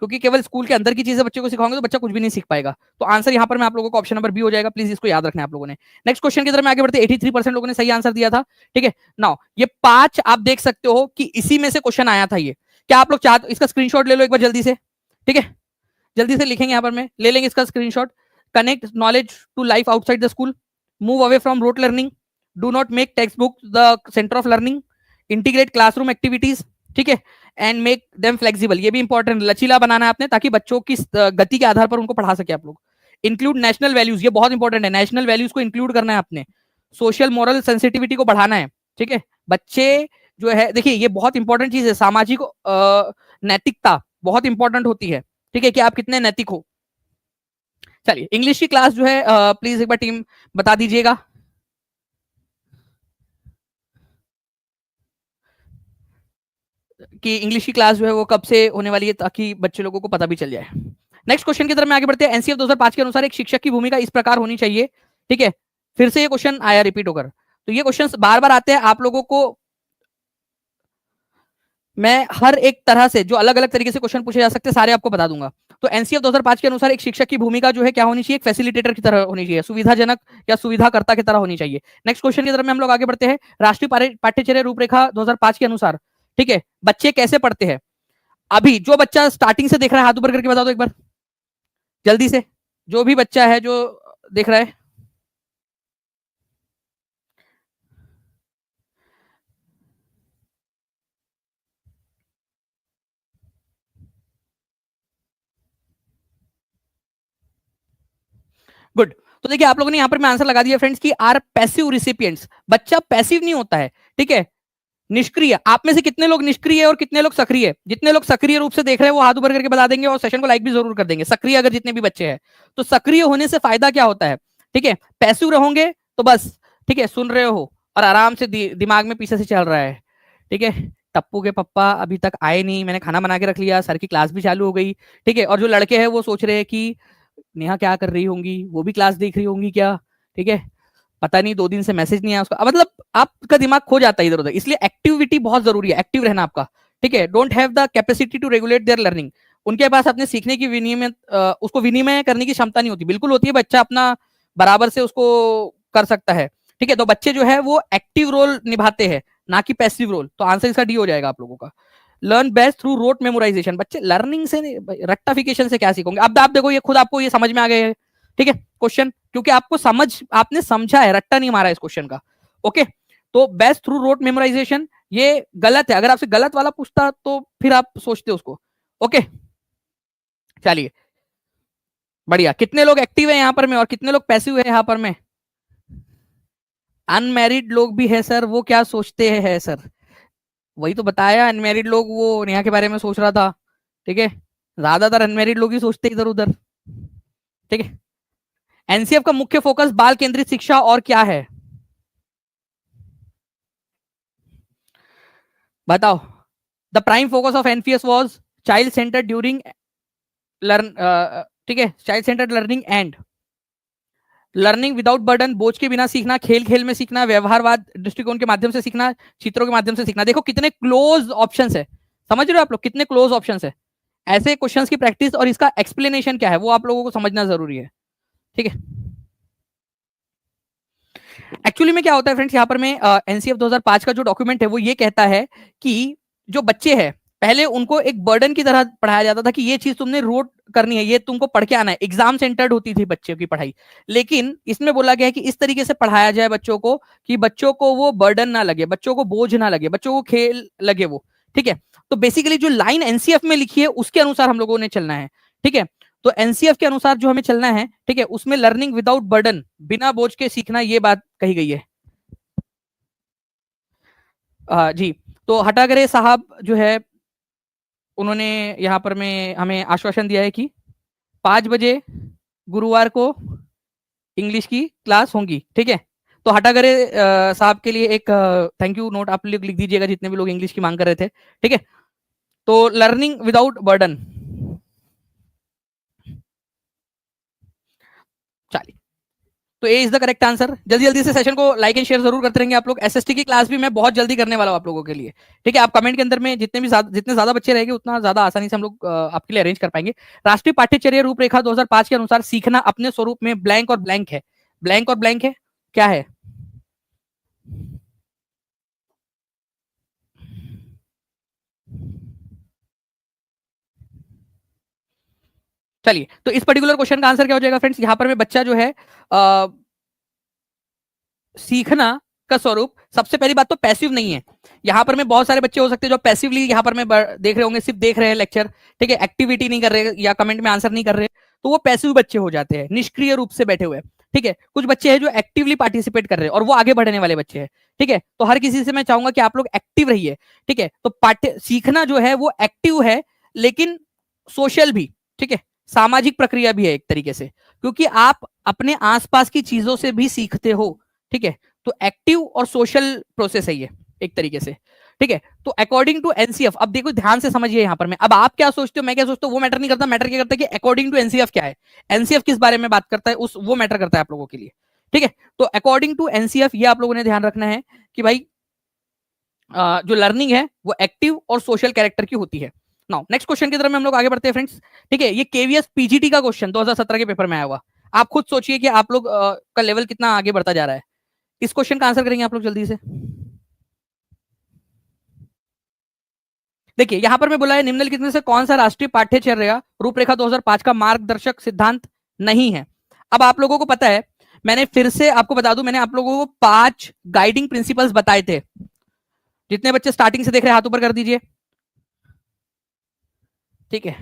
क्योंकि केवल स्कूल के अंदर की चीजें बच्चे को सिखाओगे तो बच्चा कुछ भी नहीं सीख पाएगा। तो आंसर यहाँ पर मैं आप लोगों को ऑप्शन नंबर बी हो जाएगा। प्लीज इसको याद रखना है आप लोगों ने। नेक्स्ट क्वेश्चन की तरफ में आगे बढ़ते हैं। 83% लोगों ने सही आंसर दिया था। ठीक है, नाउ ये 5 आप देख सकते हो कि इसी में से क्वेश्चन आया था ये। क्या आप लोग चाहते, इसका स्क्रीनशॉट ले लो एक बार जल्दी से। ठीक है, जल्दी से लिखेंगे यहाँ पर मैं ले लेंगे इसका screenshot. Connect knowledge to life outside the school, move away from rote learning, do not make text book the centre of learning, integrate classroom activities, ठीक है, एंड मेक देम फ्लेक्सिबल। ये भी इंपॉर्टेंट, लचीला बनाना है आपने ताकि बच्चों की गति के आधार पर उनको पढ़ा सके आप लोग। इंक्लूड नेशनल वैल्यूज, ये बहुत इंपॉर्टेंट है, नेशनल वैल्यूज को इंक्लूड करना है आपने। सोशल मोरल सेंसिटिविटी को बढ़ाना है। ठीक है, बच्चे जो है देखिए ये बहुत इंपॉर्टेंट चीज है, सामाजिक नैतिकता बहुत इंपॉर्टेंट होती है। ठीक है, कि आप कितने नैतिक हो। चलिए इंग्लिश की क्लास जो है प्लीज एक बार टीम बता दीजिएगा कि इंग्लिश की क्लास जो है वो कब से होने वाली है ताकि बच्चे लोगों को पता भी चल जाए। नेक्स्ट क्वेश्चन की तरफ में आगे बढ़ते हैं। एनसीएफ 2005 के अनुसार एक शिक्षक की भूमिका इस प्रकार होनी चाहिए। ठीक है, फिर से ये क्वेश्चन आया रिपीट होकर, तो ये क्वेश्चन बार बार आते हैं आप लोगों को। मैं हर एक तरह से जो अलग अलग तरीके से क्वेश्चन पूछे जा सकते हैं सारे आपको बता दूंगा। तो एनसीएफ 2005 के अनुसार एक शिक्षक की भूमिका जो है क्या होनी चाहिए, एक फैसिलिटेटर की तरह होनी चाहिए, सुविधाजनक या सुविधाकर्ता की तरह होनी चाहिए। नेक्स्ट क्वेश्चन की तरफ में हम लोग आगे बढ़ते हैं। राष्ट्रीय पाठ्यचर्या रूपरेखा 2005 के अनुसार, ठीक है, बच्चे कैसे पढ़ते हैं। अभी जो बच्चा स्टार्टिंग से देख रहा है हाथ ऊपर करके बता दो एक बार जल्दी से, जो भी बच्चा है जो देख रहा है। गुड। तो देखिए आप लोगों ने यहाँ पर मैं आंसर लगा दिया फ्रेंड्स कि आर पैसिव रिसिपिएंट्स, बच्चा पैसिव नहीं होता है। ठीक है, निष्क्रिय। आप में से कितने लोग निष्क्रिय है और कितने लोग सक्रिय। जितने लोग सक्रिय रूप से देख रहे हैं वो हाथ ऊपर करके बता देंगे और सेशन को लाइक भी जरूर कर देंगे। सक्रिय अगर जितने भी बच्चे हैं तो सक्रिय होने से फायदा क्या होता है। ठीक है, पैसिव रहोगे तो बस ठीक है सुन रहे हो और आराम से दिमाग में पीछे से चल रहा है। ठीक है, टप्पू के पप्पा अभी तक आए नहीं, मैंने खाना बना के रख लिया, सर की क्लास भी चालू हो गई। ठीक है, और जो लड़के हैं वो सोच रहे हैं कि नेहा क्या कर रही होंगी, वो भी क्लास देख रही होंगी क्या। ठीक है, पता नहीं 2 दिन से मैसेज नहीं आया उसका, मतलब आपका दिमाग खो जाता है इधर उधर। इसलिए एक्टिविटी बहुत जरूरी है, एक्टिव रहना आपका। ठीक है, don't have the capacity to regulate their learning. उनके पास अपने सीखने की विनिमय उसको विनिमय करने की क्षमता नहीं होती। बिल्कुल होती है, बच्चा अपना बराबर से उसको कर सकता है। ठीक है, तो बच्चे जो है वो एक्टिव रोल निभाते हैं ना कि पैसिव रोल। तो आंसर इसका डी हो जाएगा आप लोगों का। Learn best through rote memorization, बच्चे लर्निंग से रट्टाफिकेशन से क्या सीखेंगे। अब आप देखो ये खुद आपको ये समझ में आ गए है। ठीक है, क्वेश्चन क्योंकि आपको आपने समझा है, रट्टा नहीं मारा इस क्वेश्चन का। ओके, तो बेस्ट थ्रू रोट मेमोराइजेशन ये गलत है। अगर आपसे गलत वाला पूछता तो फिर आप सोचते उसको। ओके, चलिए बढ़िया। कितने लोग एक्टिव है यहाँ पर में और कितने लोग पैसिव है यहाँ पर में। अनमैरिड लोग भी है सर, वो क्या सोचते हैं सर। वही तो बताया, अनमैरिड लोग, वो नेहा के बारे में सोच रहा था। ठीक है, ज्यादातर अनमैरिड लोग ही सोचते इधर उधर। ठीक है, एनसीएफ का मुख्य फोकस बाल केंद्रित शिक्षा और क्या है बताओ। The prime focus of NPS was child centre during learn, ठीक है, child centred learning and learning without burden, बोझ के बिना सीखना, खेल खेल में सीखना, व्यवहारवाद दृष्टिकोण के माध्यम से सीखना, चित्रों के माध्यम से सीखना। देखो कितने क्लोज ऑप्शंस है, समझ रहे हो आप लोग, कितने क्लोज ऑप्शंस है। ऐसे क्वेश्चंस की प्रैक्टिस और इसका एक्सप्लेनेशन क्या है वो आप लोगों को समझना जरूरी है, ठीक है। एक्चुअली में क्या होता है फ्रेंड्स, यहाँ पर मैं एनसीएफ 2005 का जो डॉक्यूमेंट है वो ये कहता है कि जो बच्चे हैं पहले उनको एक बर्डन की तरह पढ़ाया जाता था कि ये चीज तुमने रोट करनी है, ये तुमको पढ़ के आना है, एग्जाम सेंटर्ड होती थी बच्चों की पढ़ाई। लेकिन इसमें बोला गया है कि इस तरीके से पढ़ाया जाए बच्चों को कि बच्चों को वो बर्डन ना लगे, बच्चों को बोझ ना लगे, बच्चों को खेल लगे वो, ठीक है। तो बेसिकली जो लाइन एनसीएफ में लिखी है उसके अनुसार हम लोगों ने चलना है, ठीक है। तो एनसीएफ के अनुसार जो हमें चलना है, ठीक है, उसमें लर्निंग विदाउट बर्डन, बिना बोझ के सीखना, ये बात कही गई है। जी, तो हटागरे साहब जो है उन्होंने यहाँ पर में हमें आश्वासन दिया है कि 5 बजे गुरुवार को इंग्लिश की क्लास होंगी, ठीक है। तो हटागरे साहब के लिए एक थैंक यू नोट आप लोग लिख दीजिएगा, जितने भी लोग इंग्लिश की मांग कर रहे थे, ठीक है। तो लर्निंग विदाउट बर्डन, चलिए, तो ए इज द करेक्ट आंसर। जल्दी जल्दी से सेशन को लाइक एंड शेयर जरूर करते रहेंगे आप लोग। एसएसटी की क्लास भी मैं बहुत जल्दी करने वाला हूं आप लोगों के लिए, ठीक है। आप कमेंट के अंदर में जितने ज्यादा बच्चे रहेंगे उतना ज्यादा आसानी से हम लोग आपके लिए अरेंज कर पाएंगे। राष्ट्रीय पाठ्यचर्या रूपरेखा 2005 के अनुसार सीखना अपने स्वरूप में ब्लैंक और ब्लैंक है। ब्लैंक और ब्लैंक है, क्या है? चलिए, तो इस पर्टिकुलर क्वेश्चन का आंसर क्या हो जाएगा फ्रेंड्स, यहाँ पर में बच्चा जो है सीखना का स्वरूप, सबसे पहली बात तो पैसिव नहीं है। यहाँ पर में बहुत सारे बच्चे हो सकते हैं जो पैसिवली यहाँ पर में देख रहे होंगे, सिर्फ देख रहे हैं लेक्चर, ठीक है, एक्टिविटी नहीं कर रहे या कमेंट में आंसर नहीं कर रहे, तो वो पैसिव बच्चे हो जाते हैं, निष्क्रिय रूप से बैठे हुए, ठीक है। कुछ बच्चे हैं जो एक्टिवली पार्टिसिपेट कर रहे हैं और वो आगे बढ़ने वाले बच्चे हैं, ठीक है। तो हर किसी से मैं चाहूंगा कि आप लोग एक्टिव रहिए, ठीक है। तो पाठ्य सीखना जो है वो एक्टिव है, लेकिन सोशल भी, ठीक है, सामाजिक प्रक्रिया भी है एक तरीके से, क्योंकि आप अपने आसपास की चीजों से भी सीखते हो, ठीक है। तो एक्टिव और सोशल प्रोसेस है ये एक तरीके से, ठीक है। तो अकॉर्डिंग टू एनसीएफ, अब देखो ध्यान से समझिए यहाँ पर मैं, अब आप क्या सोचते हो मैं क्या सोचता हूँ वो मैटर नहीं करता, मैटर क्या करता है कि अकॉर्डिंग टू एनसीएफ क्या है, एनसीएफ किस बारे में बात करता है उस वो मैटर करता है आप लोगों के लिए, ठीक है। तो अकॉर्डिंग टू एनसीएफ ये आप लोगों ने ध्यान रखना है कि भाई जो लर्निंग है वो एक्टिव और सोशल कैरेक्टर की होती है। नाउ नेक्स्ट क्वेश्चन की तरफ में हम लोग आगे बढ़ते हैं फ्रेंड्स, ठीक है। ये केवीएस पीजीटी का क्वेश्चन 2017 के पेपर में आया हुआ, आप खुद सोचिए कि आप लोग का लेवल कितना आगे बढ़ता जा रहा है। इस क्वेश्चन का आंसर करेंगे आप लोग जल्दी से। देखिए यहां पर मैं बोला है निम्नलिखित में से कौन सा राष्ट्रीय पाठ्यचर्या रूपरेखा 2005 का मार्गदर्शक सिद्धांत नहीं है। अब आप लोगों को पता है, मैंने फिर से आपको बता दूं, मैंने आप लोगों को 5 गाइडिंग प्रिंसिपल्स बताए थे। जितने बच्चे स्टार्टिंग से देख रहे हैं हाथ ऊपर कर दीजिए, ठीक है।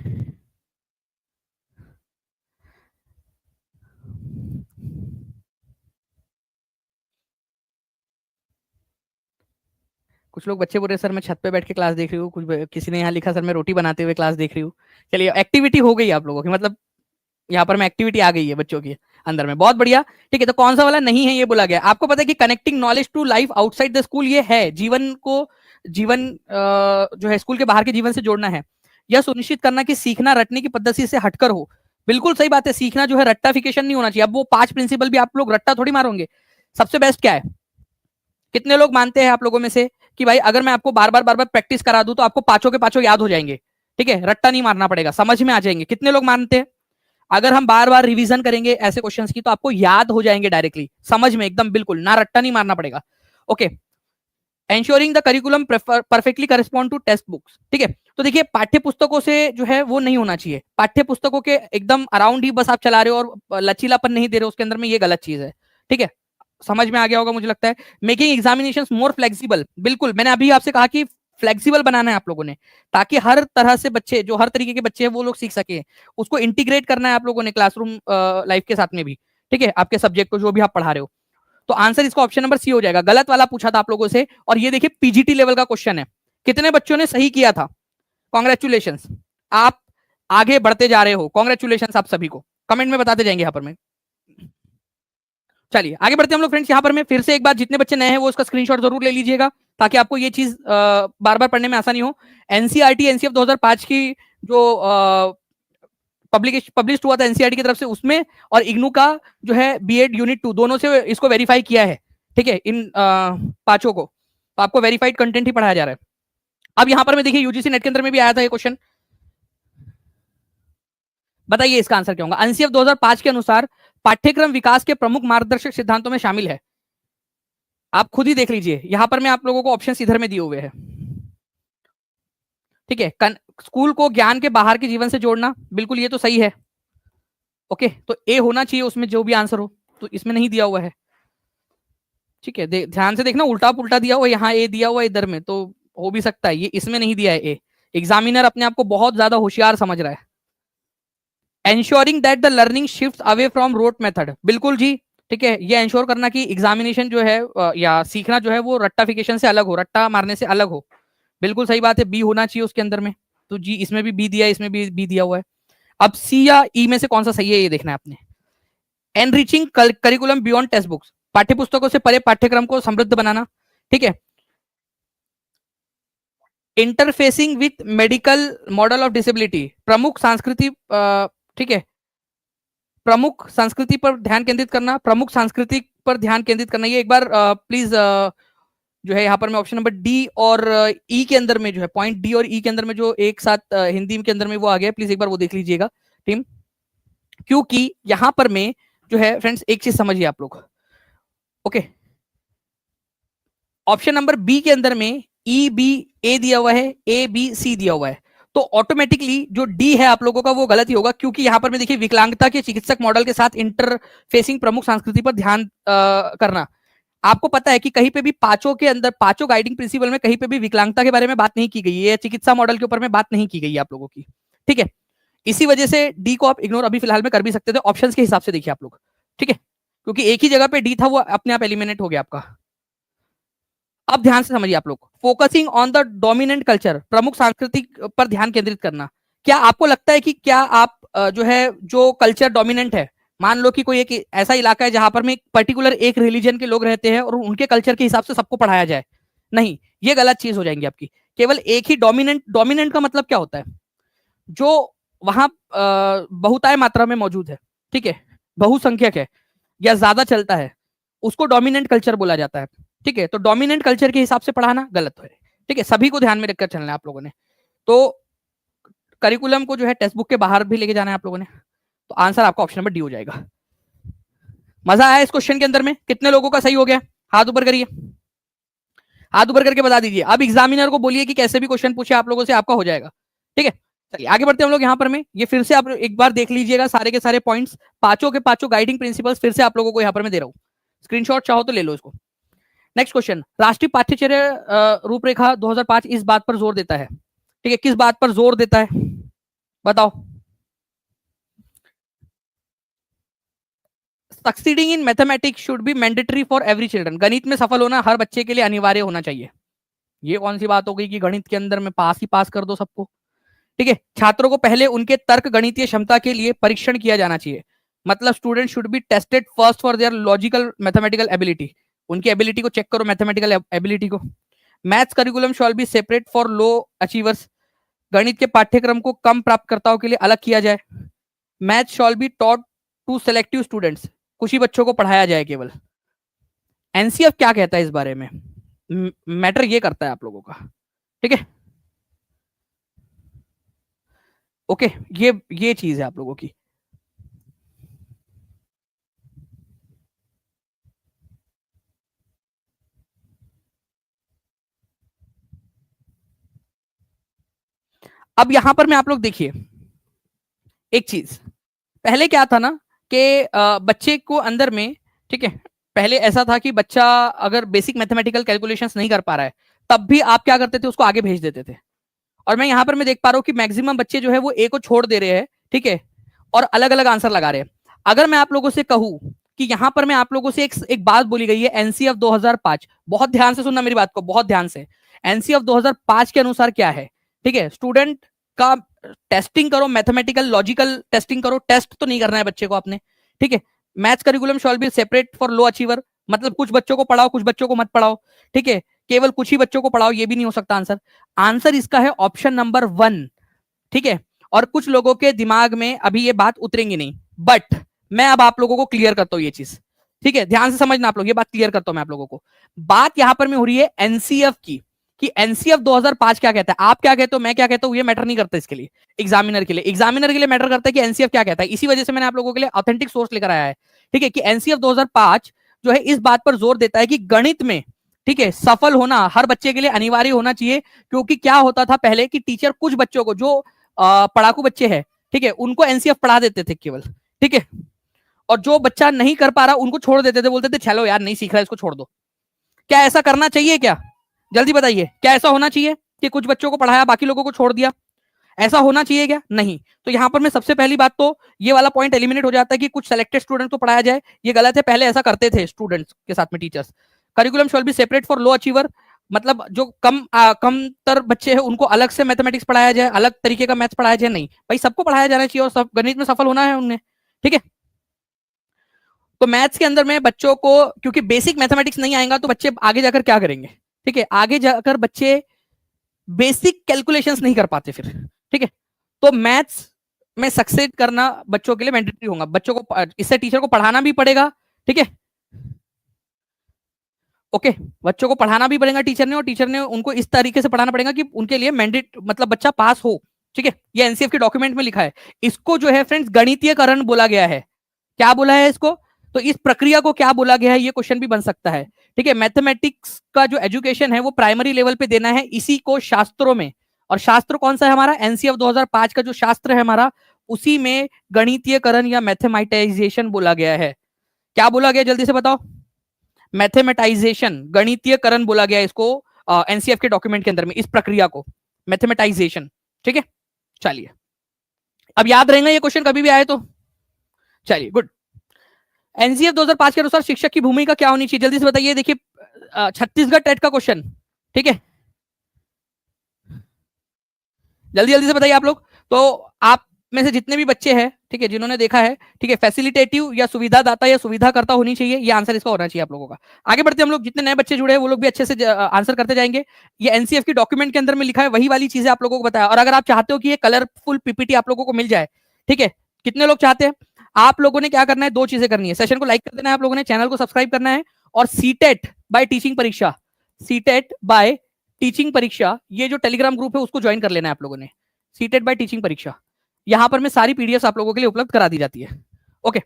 कुछ लोग बच्चे बोल रहे सर मैं छत पे बैठ के क्लास देख रही हूँ, कुछ किसी ने यहाँ लिखा सर मैं रोटी बनाते हुए क्लास देख रही हूँ। चलिए एक्टिविटी हो गई आप लोगों की, मतलब यहाँ पर में एक्टिविटी आ गई है बच्चों की अंदर में, बहुत बढ़िया, ठीक है। तो कौन सा वाला नहीं है ये बोला गया, आपको पता है कि connecting knowledge to life outside the school ये है, जीवन को जीवन जो है स्कूल के बाहर के जीवन से जोड़ना है, यह सुनिश्चित करना कि सीखना रटने की पद्धति से हटकर हो। बिल्कुल सही बात है, सीखना जो है रट्टाफिकेशन नहीं होना चाहिए। अब वो 5 प्रिंसिपल भी आप लोग रट्टा थोड़ी मारोगे, सबसे बेस्ट क्या है, कितने लोग मानते हैं आप लोगों में से कि भाई अगर मैं आपको बार बार प्रैक्टिस करा दूं तो आपको पांचों के पांचों याद हो जाएंगे, ठीक है, रट्टा नहीं मारना पड़ेगा, समझ में आ जाएंगे। कितने लोग मानते हैं अगर हम बार बार रिवीजन करेंगे ऐसे क्वेश्चंस की तो आपको याद हो जाएंगे डायरेक्टली, समझ में एकदम बिल्कुल, ना रट्टा नहीं मारना पड़ेगा। Okay, ensuring the curriculum perfectly correspond to text books, ठीक है। तो देखिए पाठ्य पुस्तकों से जो है वो नहीं होना चाहिए, पाठ्य पुस्तकों के एकदम अराउंड ही बस आप चला रहे हो और लचीलापन नहीं दे रहे हो उसके अंदर में, ये गलत चीज है, ठीक है। समझ में आ गया होगा मुझे लगता है। मेकिंग एग्जामिनेशन मोर फ्लेक्सिबल, बिल्कुल मैंने अभी आपसे कहा कि फ्लेक्सिबल बनाना है आप लोगों ने, ताकि हर तरह से बच्चे जो हर तरीके के बच्चे हैं वो लोग सीख सके, उसको इंटीग्रेट करना है आप लोगों ने क्लासरूम लाइफ के साथ में भी, ठीक है, आपके सब्जेक्ट को जो भी आप पढ़ा रहे हो। तो आंसर इसका ऑप्शन नंबर सी हो जाएगा। गलत वाला पूछा था आप लोगों से, और ये देखिए पीजीटी लेवल का क्वेश्चन है, कितने बच्चों ने सही किया था, कॉन्ग्रेचुलेशन, आप आगे बढ़ते जा रहे हो, कॉन्ग्रेचुलेशन आप सभी को, कमेंट में बताते जाएंगे यहाँ पर मैं। चलिए आगे बढ़ते हैं हम लोग फ्रेंड्स, यहाँ पर मैं फिर से एक बार जितने बच्चे नए हैं वो उसका स्क्रीनशॉट जरूर ले लीजिएगा ताकि आपको ये चीज बार बार पढ़ने में आसानी हो। एनसीईआरटी एनसीएफ 2005 की जो पब्लिश हुआ था एनसीईआरटी की तरफ से, उसमें और इग्नू का जो है बीएड यूनिट 2 दोनों से इसको वेरीफाई किया है, ठीक है, इन पांचों को। तो आपको वेरीफाइड कंटेंट ही पढ़ाया जा रहा है। अब यहां पर मैं देखिए यूजीसी नेट के अंदर में भी आया था ये क्वेश्चन, बताइए इसका आंसर क्या होगा। एनसीएफ 2005 के अनुसार पाठ्यक्रम विकास के प्रमुख मार्गदर्शक सिद्धांतों में शामिल है। आप खुद ही देख लीजिए, यहां पर मैं आप लोगों को ऑप्शन इधर में दिए हुए हैं, ठीक है। स्कूल को ज्ञान के बाहर के जीवन से जोड़ना, बिल्कुल ये तो सही है, ओके। तो ए होना चाहिए उसमें जो भी आंसर हो, तो इसमें नहीं दिया हुआ है, ठीक है। ध्यान से देखना, उल्टा पुल्टा दिया हुआ, यहाँ ए दिया हुआ इधर में, तो हो भी सकता है ये इसमें नहीं दिया है ए। एग्जामिनर अपने आप को बहुत ज्यादा होशियार समझ रहा है। Ensuring that the learning shift away from rote method, बिल्कुल जी, ठीक है। ये एंश्योर करना कि एग्जामिनेशन जो है या सीखना जो है वो रट्टाफिकेशन से अलग हो, रट्टा मारने से अलग हो, बिल्कुल सही बात है। बी होना चाहिए उसके अंदर में, तो जी इसमें भी बी दिया है, इसमें भी बी दिया हुआ है। अब सी या ई में से कौन सा सही है ये देखना है आपने। Enriching curriculum beyond text books, पाठ्य पुस्तकों से परे पाठ्यक्रम को समृद्ध बनाना, ठीक है। Interfacing with medical model of disability, प्रमुख संस्कृति, ठीक है, प्रमुख संस्कृति पर ध्यान केंद्रित करना, प्रमुख संस्कृति पर ध्यान केंद्रित करना। ये एक बार प्लीज जो है यहाँ पर मैं ऑप्शन नंबर डी और ई के अंदर में जो है, पॉइंट डी और ई के अंदर में जो एक साथ हिंदी के अंदर में वो आ गया, प्लीज एक बार वो देख लीजिएगा टीम, क्योंकि यहां पर में जो है फ्रेंड्स एक चीज समझिए आप लोग, ओके। ऑप्शन नंबर बी के अंदर में ई बी ए दिया हुआ है, ए बी सी दिया हुआ है, तो ऑटोमेटिकली जो डी है आप लोगों का वो गलत ही होगा, क्योंकि यहां पर में देखिए विकलांगता के चिकित्सक मॉडल के साथ इंटरफेसिंग प्रमुख संस्कृति पर ध्यान करना। आपको पता है कि कहीं पे भी पांचों के अंदर, पांचों गाइडिंग प्रिंसिपल में कहीं पे भी विकलांगता के बारे में बात नहीं की गई है, चिकित्सा मॉडल के ऊपर में बात नहीं की गई है आप लोगों की, ठीक है। इसी वजह से डी को आप इग्नोर अभी फिलहाल में कर भी सकते थे, ऑप्शंस के हिसाब से देखिए आप लोग, ठीक है, क्योंकि एक ही जगह पे डी था वो अपने आप एलिमिनेट हो गया आपका। अब ध्यान से समझिए आप लोग, focusing on the dominant culture, प्रमुख सांस्कृतिक पर ध्यान केंद्रित करना। क्या आपको लगता है कि क्या आप जो है जो कल्चर डोमिनेंट है, मान लो कि कोई एक ऐसा इलाका है जहां पर में पर्टिकुलर एक रिलीजन के लोग रहते हैं और उनके कल्चर के हिसाब से सबको पढ़ाया जाए, नहीं, ये गलत चीज हो जाएंगी आपकी। केवल एक ही डोमिनेंट, डोमिनेंट का मतलब क्या होता है, जो वहां बहुताय मात्रा में मौजूद है, ठीक है, बहुसंख्यक है या ज्यादा चलता है, उसको डोमिनेंट कल्चर बोला जाता है, ठीक है। तो डोमिनेंट कल्चर के हिसाब से पढ़ाना गलत है, ठीक है, सभी को ध्यान में रखकर चलना है आप लोगों ने। तो करिकुलम को जो है टेक्स्ट बुक के बाहर भी लेके जाना है आप लोगों ने, तो आंसर आपका ऑप्शन नंबर डी हो जाएगा। मजा आया इस क्वेश्चन के अंदर में? कितने लोगों का सही हो गया, हाथ ऊपर करिए, हाथ ऊपर करके बता दीजिए। अब एग्जामिनर को बोलिए कि कैसे भी क्वेश्चन पूछे आप लोगों से, आपका हो जाएगा, ठीक है। चलिए आगे बढ़ते हैं हम लोग यहाँ पर में, ये फिर से आप एक बार देख लीजिएगा सारे के सारे पॉइंट्स, पांचों के पांचों गाइडिंग प्रिंसिपल्स फिर से आप लोगों को यहाँ पर मैं दे रहा हूँ, स्क्रीनशॉट चाहो तो ले लो इसको। नेक्स्ट क्वेश्चन, राष्ट्रीय पाठ्यचर्या रूपरेखा 2005 इस बात पर जोर देता है, ठीक है, किस बात पर जोर देता है बताओ। Succeeding in mathematics should be mandatory for every children, गणित में सफल होना हर बच्चे के लिए अनिवार्य होना चाहिए। ये कौन सी बात हो गई कि गणित के अंदर में पास ही पास कर दो सबको, ठीक है। छात्रों को पहले उनके तर्क गणितीय क्षमता के लिए परीक्षण किया जाना चाहिए, मतलब student should be tested first for their logical mathematical ability, उनकी एबिलिटी को चेक करो, मैथमेटिकल एबिलिटी को। Maths curriculum shawl B separate for low achievers, गणित के पाठ्यक्रम को कम प्राप्तकर्ताओं के लिए अलग किया जाए। Math shall be taught to selective students, कुछ ही बच्चों को पढ़ाया जाए केवल। एनसीएफ क्या कहता है इस बारे में, मैटर ये करता है आप लोगों का, ठीक है, ओके। ये चीज है आप लोगों की। अब यहां पर मैं आप लोग देखिए एक चीज, पहले क्या था ना कि बच्चे को अंदर में, ठीक है, पहले ऐसा था कि बच्चा अगर बेसिक मैथमेटिकल कैलकुलेशंस नहीं कर पा रहा है तब भी आप क्या करते थे, उसको आगे भेज देते थे। और मैं यहां पर मैं देख पा रहा हूं कि मैक्सिमम बच्चे जो है वो ए को छोड़ दे रहे हैं, ठीक है, और अलग अलग आंसर लगा रहे हैं। अगर मैं आप लोगों से कहूं कि यहां पर मैं आप लोगों से एक बात बोली गई है एनसीएफ 2005, बहुत ध्यान से सुनना मेरी बात को, बहुत ध्यान से। एनसीएफ 2005 के अनुसार क्या है, ठीक है, स्टूडेंट का टेस्टिंग करो, मैथमेटिकल लॉजिकल टेस्टिंग करो, टेस्ट तो नहीं करना है बच्चे को आपने, ठीक है। Maths curriculum shawl B separate for low achiever, मतलब कुछ बच्चों को पढ़ाओ कुछ बच्चों को मत पढ़ाओ, ठीक है, केवल कुछ ही बच्चों को पढ़ाओ, ये भी नहीं हो सकता आंसर। आंसर इसका है ऑप्शन नंबर 1, ठीक है। और कुछ लोगों के दिमाग में अभी ये बात उतरेंगी नहीं, बट मैं अब आप लोगों को क्लियर करता हूँ ये चीज, ठीक है, ध्यान से समझना आप लोग, ये बात क्लियर करता हूं मैं आप लोगों को। बात यहां पर में हो रही है एनसीएफ की, कि एनसीएफ 2005 क्या कहता है, आप क्या कहते हो, मैं क्या कहता हूं, ये मैटर नहीं करता इसके लिए। एग्जामिनर के लिए मैटर करता है कि एनसीएफ क्या कहता है। इसी वजह से मैंने आप लोगों के लिए ऑथेंटिक सोर्स लेकर आया है, ठीक है, कि एनसीएफ 2005 जो है इस बात पर जोर देता है कि गणित में, ठीक है, सफल होना हर बच्चे के लिए अनिवार्य होना चाहिए। क्योंकि क्या होता था पहले कि टीचर कुछ बच्चों को, जो पढ़ाकू बच्चे हैं, ठीक है, उनको एनसीएफ पढ़ा देते थे केवल, ठीक है, और जो बच्चा नहीं कर पा रहा उनको छोड़ देते थे, बोलते थे चलो यार नहीं सीख रहा इसको छोड़ दो। क्या ऐसा करना चाहिए क्या, जल्दी बताइए, क्या ऐसा होना चाहिए कि कुछ बच्चों को पढ़ाया बाकी लोगों को छोड़ दिया, ऐसा होना चाहिए क्या, नहीं। तो यहां पर मैं सबसे पहली बात तो ये वाला पॉइंट एलिमिनेट हो जाता है कि कुछ सेलेक्टेड स्टूडेंट को पढ़ाया जाए, ये गलत है, पहले ऐसा करते थे स्टूडेंट्स के साथ में teachers. Curriculum shall be separate for low achiever, मतलब जो कमतर बच्चे हैं उनको अलग से मैथमेटिक्स पढ़ाया जाए, अलग तरीके का मैथ्स पढ़ाया जाए, नहीं भाई सबको पढ़ाया जाना चाहिए और सब गणित में सफल होना है उन्हें, ठीक है। तो मैथ्स के अंदर में बच्चों को, क्योंकि बेसिक मैथमेटिक्स नहीं आएगा तो बच्चे आगे जाकर क्या करेंगे, ठीक है, आगे जाकर बच्चे बेसिक कैलकुलेशंस नहीं कर पाते फिर, ठीक है। तो मैथ्स में सक्सेस करना बच्चों के लिए मैंडेटरी होगा, बच्चों को इससे टीचर को पढ़ाना भी पड़ेगा, ठीक है, ओके, बच्चों को पढ़ाना भी पड़ेगा टीचर ने, और टीचर ने उनको इस तरीके से पढ़ाना पड़ेगा कि उनके लिए मैंडेट, मतलब बच्चा पास हो, ठीक है। ये एनसीएफ के डॉक्यूमेंट में लिखा है। इसको जो है फ्रेंड्स गणितीयकरण बोला गया है। क्या बोला है इसको, तो इस प्रक्रिया को क्या बोला गया है, ये क्वेश्चन भी बन सकता है, ठीक है। मैथमेटिक्स का जो एजुकेशन है वो प्राइमरी लेवल पे देना है, इसी को शास्त्रों में, और शास्त्र कौन सा है हमारा, एनसीएफ 2005 का जो शास्त्र है हमारा, उसी में गणितीयकरण या मैथमेटाइजेशन बोला गया है। क्या बोला गया जल्दी से बताओ, मैथमेटाइजेशन, गणितीयकरण बोला गया इसको एनसीएफ के डॉक्यूमेंट के अंदर में, इस प्रक्रिया को मैथमेटाइजेशन, ठीक है। चलिए अब याद रहेगा ये क्वेश्चन कभी भी आए तो, चलिए गुड। एनसीएफ 2005 के अनुसार शिक्षक की भूमिका क्या होनी चाहिए, जल्दी से बताइए। देखिए छत्तीसगढ़ टेट का क्वेश्चन, ठीक है, जल्दी जल्दी से बताइए आप लोग। तो आप में से जितने भी बच्चे हैं, ठीक है, जिन्होंने देखा है, ठीक है, फैसिलिटेटिव या सुविधादाता या सुविधाकर्ता होनी चाहिए, ये आंसर इसका होना चाहिए आप लोगों का। आगे बढ़ते हम लोग, जितने नए बच्चे जुड़े हैं वो लोग भी अच्छे से आंसर करते जाएंगे। ये एनसीएफ की डॉक्यूमेंट के अंदर में लिखा है, वही वाली चीजें आप लोगों को बताया। और अगर आप चाहते हो कि ये कलरफुल पीपीटी आप लोगों को मिल जाए, ठीक है, कितने लोग चाहते हैं, आप लोगों ने क्या करना है, दो चीजें करनी है, सेशन को लाइक कर देना है आप लोगों ने, चैनल को सब्सक्राइब करना है, और सीटेट बाय टीचिंग परीक्षा, सीटेट बाय टीचिंग परीक्षा, ये जो टेलीग्राम ग्रुप है उसको ज्वाइन कर लेना है आप लोगों ने। सीटेट बाय टीचिंग परीक्षा, यहां पर मैं सारी पीडीएफ आप लोगों के लिए उपलब्ध करा दी जाती है, ओके।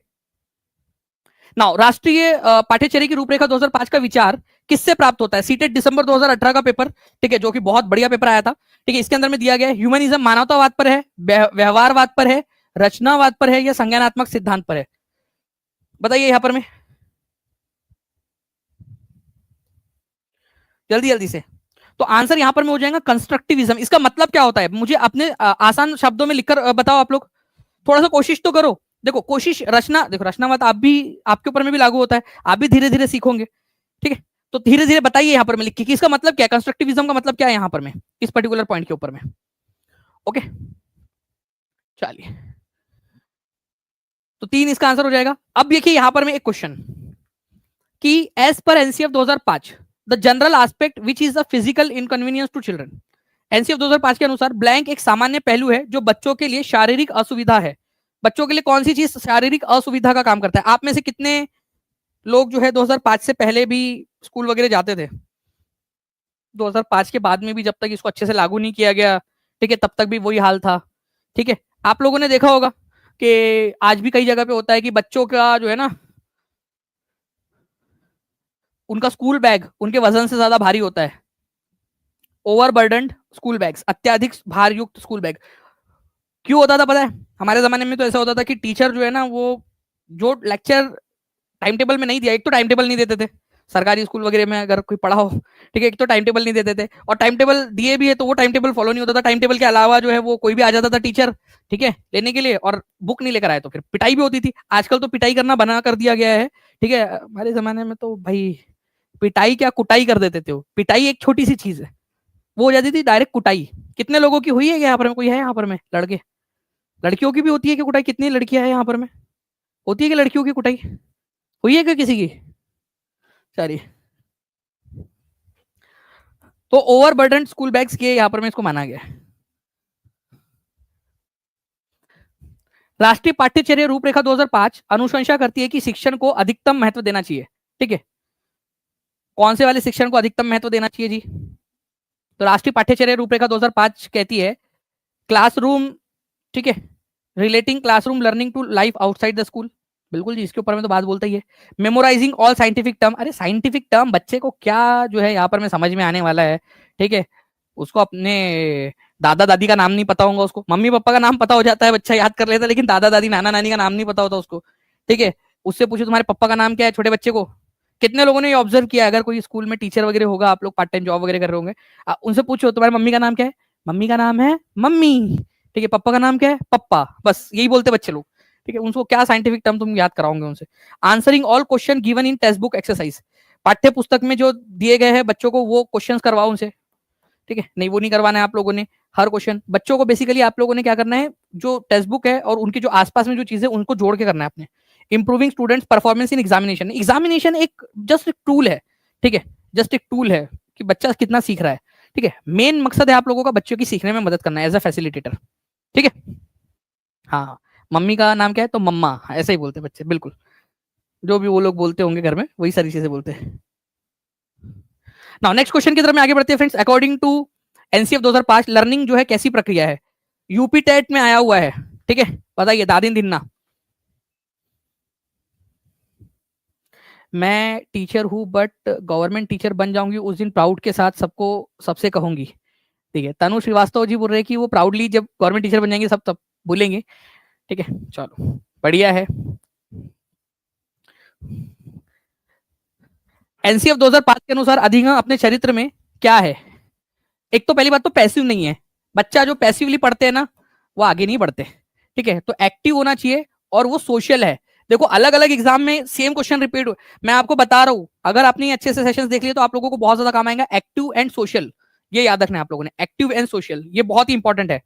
नाउ राष्ट्रीय पाठ्यचर्या की रूपरेखा 2005 का विचार किससे प्राप्त होता है, सीटेट दिसंबर 2018 का पेपर, ठीक है, जो कि बहुत बढ़िया पेपर आया था, ठीक है। इसके अंदर में दिया गया है ह्यूमनिज्म मानवतावाद पर है, व्यवहारवाद पर है, रचनावाद पर है, या संज्ञानात्मक सिद्धांत पर है, बताइए यहां पर में जल्दी जल्दी से। तो आंसर यहां पर में हो जाएगा कंस्ट्रक्टिविज्म। इसका मतलब क्या होता है, मुझे अपने आसान शब्दों में लिखकर बताओ आप लोग, थोड़ा सा कोशिश तो करो। देखो कोशिश, रचना, देखो रचनावाद आप भी, आपके ऊपर में भी लागू होता है, आप भी धीरे धीरे सीखोगे, ठीक है। तो धीरे धीरे बताइए यहाँ पर में लिख के कि इसका मतलब क्या है, कंस्ट्रक्टिविज्म का मतलब क्या है यहाँ पर में, इस पर्टिकुलर पॉइंट के ऊपर में, ओके। चलिए तो 3 इसका आंसर हो जाएगा। अब देखिए यहाँ पर में एक क्वेश्चन कि as per NCF 2005 the general aspect which is the physical inconvenience to children, NCF 2005 के अनुसार ब्लैंक एक सामान्य पहलू है जो बच्चों के लिए शारीरिक असुविधा है। बच्चों के लिए कौन सी चीज शारीरिक असुविधा का काम करता है, आप में से कितने लोग जो है 2005 से पहले भी स्कूल वगैरह जाते थे, 2005 के बाद में भी जब तक इसको अच्छे से लागू नहीं किया गया, ठीक है, तब तक भी वही हाल था, ठीक है। आप लोगों ने देखा होगा कि आज भी कई जगह पे होता है कि बच्चों का जो है ना, उनका स्कूल बैग उनके वजन से ज्यादा भारी होता है, ओवरबर्डन्ड स्कूल बैग्स, अत्याधिक भार युक्त स्कूल बैग। क्यों होता था पता है, हमारे जमाने में तो ऐसा होता था कि टीचर जो है ना, वो जो लेक्चर टाइम टेबल में नहीं दिया, एक तो टाइम टेबल नहीं देते थे सरकारी स्कूल वगैरह में अगर कोई पढ़ा हो, ठीक है, एक तो टाइम टेबल नहीं देते थे, और टाइम टेबल दिए भी है तो वो टाइम टेबल फॉलो नहीं होता था। टाइम टेबल के अलावा जो है वो कोई भी आ जाता था टीचर, ठीक है, लेने के लिए, और बुक नहीं लेकर आए तो फिर पिटाई भी होती थी। आजकल तो पिटाई करना बना कर दिया गया है, ठीक है, हमारे जमाने में तो भाई पिटाई क्या कुटाई कर देते थे, वो पिटाई एक छोटी सी चीज है, वो हो जाती थी डायरेक्ट कुटाई। कितने लोगों की हुई है यहाँ पर में, कोई है यहाँ पर में लड़के, लड़कियों की भी होती है कि कुटाई, कितनी लड़कियां हैं यहाँ पर में, होती है कि लड़कियों की कुटाई हुई है क्या किसी की, चलिए। तो ओवरबर्डन स्कूल बैग्स के यहाँ पर में इसको माना गया है। राष्ट्रीय पाठ्यचर्या रूपरेखा 2005 अनुशंसा करती है कि शिक्षण को अधिकतम महत्व देना चाहिए। ठीक है, कौन से वाले शिक्षण को अधिकतम महत्व देना चाहिए जी? तो राष्ट्रीय पाठ्यचर्या रूपरेखा 2005 कहती है क्लासरूम, ठीक है, relating classroom learning to life outside the school. बिल्कुल जी, इसके ऊपर में तो बात बोलता ही है। मेमोराइजिंग ऑल साइंटिफिक टर्म, अरे साइंटिफिक टर्म बच्चे को क्या जो है यहाँ पर में समझ में आने वाला है। ठीक है, उसको अपने दादा दादी का नाम नहीं पता होगा, उसको मम्मी पापा का नाम पता हो जाता है, बच्चा याद कर लेता है, लेकिन दादा दादी नाना नानी का नाम नहीं पता होता उसको। ठीक है, उससे पूछो तुम्हारे पापा का नाम क्या है छोटे बच्चे को। कितने लोगों ने ये ऑब्जर्व किया, अगर कोई स्कूल में टीचर वगैरह होगा, आप लोग पार्ट टाइम जॉब वगैरह कर रहे होंगे, उनसे पूछो तुम्हारी मम्मी का नाम क्या है, मम्मी का नाम है मम्मी। ठीक है, पापा का नाम क्या है, पप्पा, बस यही बोलते बच्चे लोग। ठीक है, उनको क्या साइंटिफिक टर्म तुम याद कराओगे उनसे। Answering all question given in text book exercise, पाठ्य पुस्तक में जो दिए गए हैं बच्चों को वो क्वेश्चंस करवाओ उनसे। ठीक है, नहीं वो नहीं करवाना है आप लोगों ने। हर क्वेश्चन बच्चों को बेसिकली आप लोगों ने क्या करना है, जो टेक्स्ट बुक है और उनके जो आसपास में जो चीजें उनको जोड़ के करना है अपने। Improving students performance in examination, examination एक जस्ट एक टूल है। ठीक है, जस्ट एक टूल है कि बच्चा कितना सीख रहा है। ठीक है, मेन मकसद है आप लोगों का बच्चों की सीखने में मदद करना है एज अ फैसिलिटेटर। ठीक है, हाँ, मम्मी का नाम क्या है तो मम्मा, ऐसे ही बोलते हैं बच्चे, बिल्कुल जो भी वो लोग बोलते होंगे घर में वही सारी चीजें बोलते हैं। नाउ नेक्स्ट क्वेश्चन की तरफ में आगे बढ़ते हैं friends. According to NCF 2005 learning जो है कैसी प्रक्रिया है, यूपी टेट में आया हुआ है। ठीक है, बताइए दादिन दिन्ना। मैं टीचर हूं बट गवर्नमेंट टीचर बन जाऊंगी उस दिन प्राउड के साथ सबको सबसे कहूंगी। ठीक है, तनु श्रीवास्तव जी बोल रहे हैं कि वो प्राउडली जब गवर्नमेंट टीचर बन जाएंगे सब तब बोलेंगे। ठीक है, चलो बढ़िया है। एनसीएफ 2005 के अनुसार अधिगम अपने चरित्र में क्या है? एक तो पहली बात तो पैसिव नहीं है, बच्चा जो पैसिवली पढ़ते हैं ना वो आगे नहीं बढ़ते। ठीक है, तो एक्टिव होना चाहिए और वो सोशल है। देखो अलग अलग एग्जाम में सेम क्वेश्चन रिपीट, मैं आपको बता रहा हूं, अगर आपने अच्छे से सेशंस देख लिए तो आप लोगों को बहुत ज्यादा काम आएगा। एक्टिव एंड सोशल, ये याद रखना है आप लोगों ने, एक्टिव एंड सोशल ये बहुत ही इंपॉर्टेंट है।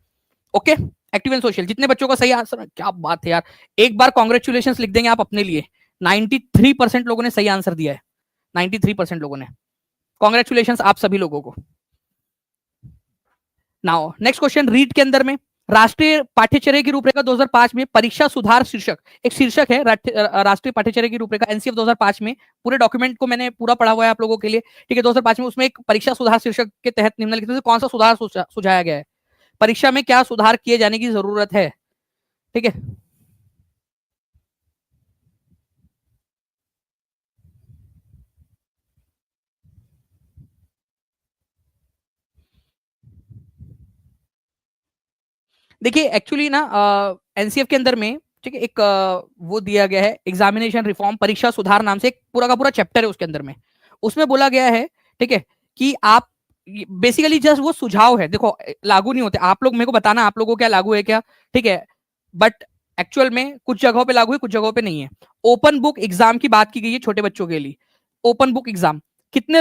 ओके, एक्टिव एंड सोशल, जितने बच्चों का सही आंसर, क्या बात है यार, एक बार कॉन्ग्रेचुलेशन लिख देंगे आप अपने लिए। 93% लोगों ने सही आंसर दिया है, 93% लोगों ने, कॉन्ग्रेचुलेशन आप सभी लोगों को। नाउ नेक्स्ट क्वेश्चन, रीड के अंदर में राष्ट्रीय पाठ्यचर्या की रूपरेखा 2005 में परीक्षा सुधार शीर्षक, एक शीर्षक है राष्ट्रीय पाठ्यचर्या की रूपरेखा एनसीएफ 2005 में, पूरे डॉक्यूमेंट को मैंने पूरा पढ़ा हुआ है आप लोगों के लिए। ठीक है, 2005 में उसमें एक परीक्षा सुधार शीर्षक के तहत निम्नलिखित में से कौन सा सुधार सुझाया गया है, परीक्षा में क्या सुधार किए जाने की जरूरत है। ठीक है, देखिए एक्चुअली ना एनसीएफ के अंदर में, ठीक है, एक वो दिया गया है एग्जामिनेशन रिफॉर्म परीक्षा सुधार नाम से एक पूरा का पूरा चैप्टर है उसके अंदर में। उसमें बोला गया है, ठीक है, कि आप बेसिकली जस्ट वो सुझाव है, देखो लागू नहीं होते, आप लोग मेरे को बताना आप लोगों को क्या लागू है क्या। ठीक है, बट एक्चुअल में कुछ जगहों पे लागू है कुछ जगहों पे नहीं है। ओपन बुक एग्जाम की बात की गई है छोटे बच्चों के लिए। ओपन बुक एग्जाम, कितने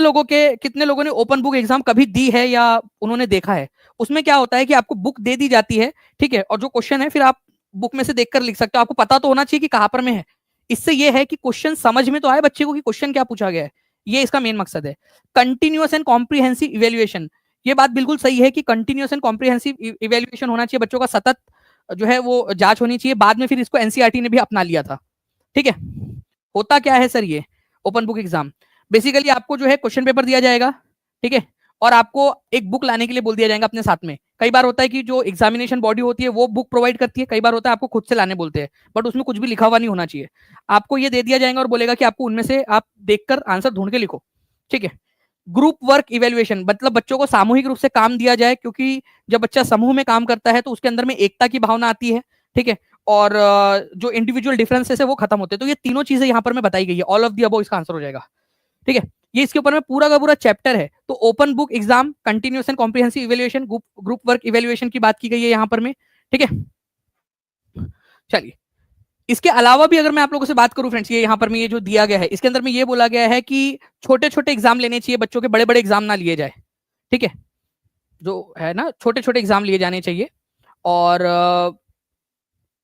लोगों ने ओपन बुक एग्जाम कभी दी है या उन्होंने देखा है? उसमें क्या होता है कि आपको बुक दे दी जाती है, ठीक है, और जो क्वेश्चन है फिर आप बुक में से देखकर लिख सकते हो, आपको पता तो होना चाहिए कि कहां पर में है। इससे ये है कि क्वेश्चन समझ में तो आए बच्चे को कि क्वेश्चन क्या पूछा गया है, ये इसका मेन मकसद है। कंटिन्यूअस एंड कॉम्प्रिहेंसिव इवेल्युएशन, ये बात बिल्कुल सही है कि कंटिन्यूअस एंड कॉम्प्रिहेंसिव इवेल्युएशन होना चाहिए, बच्चों का सतत जो है वो जांच होनी चाहिए। बाद में फिर इसको एनसीईआरटी ने भी अपना लिया था। ठीक है, होता क्या है सर, ये ओपन बुक एग्जाम बेसिकली आपको जो है क्वेश्चन पेपर दिया जाएगा, ठीक है, और आपको एक बुक लाने के लिए बोल दिया जाएगा अपने साथ में। कई बार होता है कि जो एग्जामिनेशन बॉडी होती है वो बुक प्रोवाइड करती है, कई बार होता है आपको खुद से लाने बोलते हैं, बट उसमें कुछ भी लिखा हुआ नहीं होना चाहिए। आपको ये दे दिया जाएगा और बोलेगा कि आपको उनमें से आप देखकर आंसर ढूंढ के लिखो। ठीक है, ग्रुप वर्क इवेल्युएशन, मतलब बच्चों को सामूहिक रूप से काम दिया जाए, क्योंकि जब बच्चा समूह में काम करता है तो उसके अंदर में एकता की भावना आती है। ठीक है, और जो इंडिविजुअल डिफरेंसेस है वो खत्म होते हैं। तो ये तीनों चीजें यहाँ पर मैं बताई गई है, ऑल ऑफ दी अबव इसका आंसर हो जाएगा। ठीक है, ये इसके ऊपर में पूरा का पूरा चैप्टर है। तो open book exam, continuous and comprehensive evaluation, group work evaluation की बात की गई है यहाँ पर में। ठीक है, चलिए इसके अलावा भी अगर मैं आप लोगों से बात करूं फ्रेंड्स, ये यहाँ पर में ये जो दिया गया है इसके अंदर में ये बोला गया है कि छोटे छोटे एग्जाम लेने चाहिए बच्चों के, बड़े बड़े एग्जाम ना लिए जाए। ठीक है, जो है ना छोटे छोटे एग्जाम लिए जाने चाहिए। और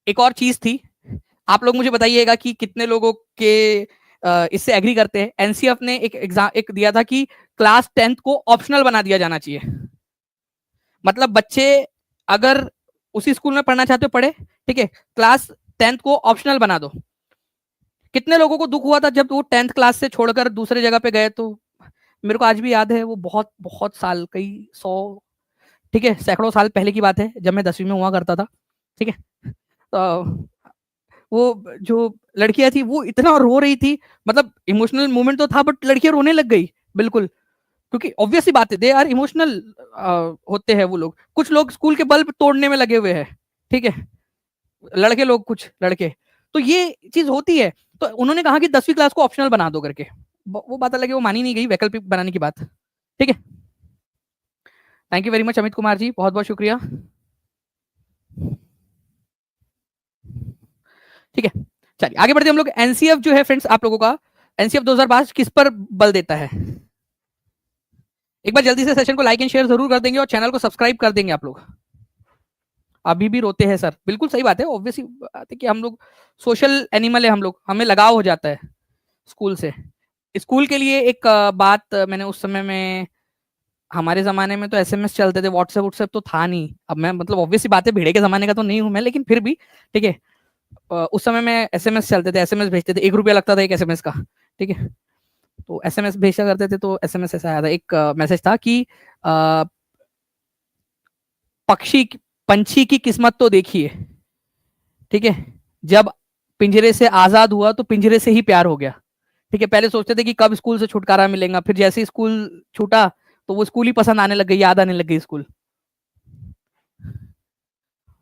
एक और चीज थी, आप लोग मुझे बताइएगा कि कितने लोगों के इससे एग्री करते हैं। एनसीएफ ने एक एग्जाम एक दिया था कि क्लास 10th को ऑप्शनल बना दिया जाना चाहिए। मतलब बच्चे अगर उसी स्कूल में पढ़ना चाहते हो पढ़े, ठीक है, क्लास 10th को ऑप्शनल बना दो। कितने लोगों को दुख हुआ था जब वो 10th क्लास से छोड़कर दूसरे जगह पे गए? तो मेरे को आज भी याद है, वो बहुत बहुत साल, कई 100, ठीक है, सैकड़ों साल पहले की बात है, जब मैं 10वीं में हुआ करता था। ठीक है, तो वो जो लड़कियां थी वो इतना रो रही थी, मतलब इमोशनल मोमेंट तो था, बट लड़कियां रोने लग गई बिल्कुल, क्योंकि ऑब्वियस सी बात है, दे आर इमोशनल होते हैं वो लोग। कुछ लोग स्कूल के बल्ब तोड़ने में लगे हुए हैं, ठीक है, लड़के लोग, कुछ लड़के। तो ये चीज होती है। तो उन्होंने कहा कि 10वीं क्लास को ऑप्शनल बना दो करके। वो बात अलग है, वो मानी नहीं गई वैकल्पिक बनाने की बात। ठीक है, thank you very much Amit Kumar ji, बहुत बहुत शुक्रिया। ठीक है, चलिए आगे बढ़ते हम लोग। एनसीएफ जो है फ्रेंड्स आप लोगों का, एनसीएफ 2005 किस पर बल देता है? एक बार जल्दी से सेशन को लाइक एंड शेयर जरूर कर देंगे और चैनल को सब्सक्राइब कर देंगे आप लोग। अभी भी रोते हैं सर, बिल्कुल सही बात है, ऑब्वियसली बात है कि हम लोग सोशल एनिमल है, हम लोग, हमें लगाव हो जाता है स्कूल से। स्कूल के लिए एक बात मैंने उस समय में, हमारे जमाने में तो एसएमएस चलते थे, व्हाट्सएप व्हाट्सएप तो था नहीं। अब मैं मतलब ऑब्वियसली बात है, भिड़े के जमाने का तो नहीं हूं मैं, लेकिन फिर भी ठीक है, उस समय में एसएमएस चलते थे, एसएमएस भेजते थे, 1 रुपया लगता था एक एसएमएस का। ठीक है, तो एसएमएस भेजा करते थे, तो एसएमएस ऐसा आया था, एक मैसेज था कि अ, पक्षी पंछी की किस्मत तो देखिए, ठीक है, जब पिंजरे से आजाद हुआ तो पिंजरे से ही प्यार हो गया। ठीक है, पहले सोचते थे कि कब स्कूल से छुटकारा मिलेगा, फिर जैसे ही स्कूल छूटा तो वो स्कूल ही पसंद आने लग गई, याद आने लग गई स्कूल।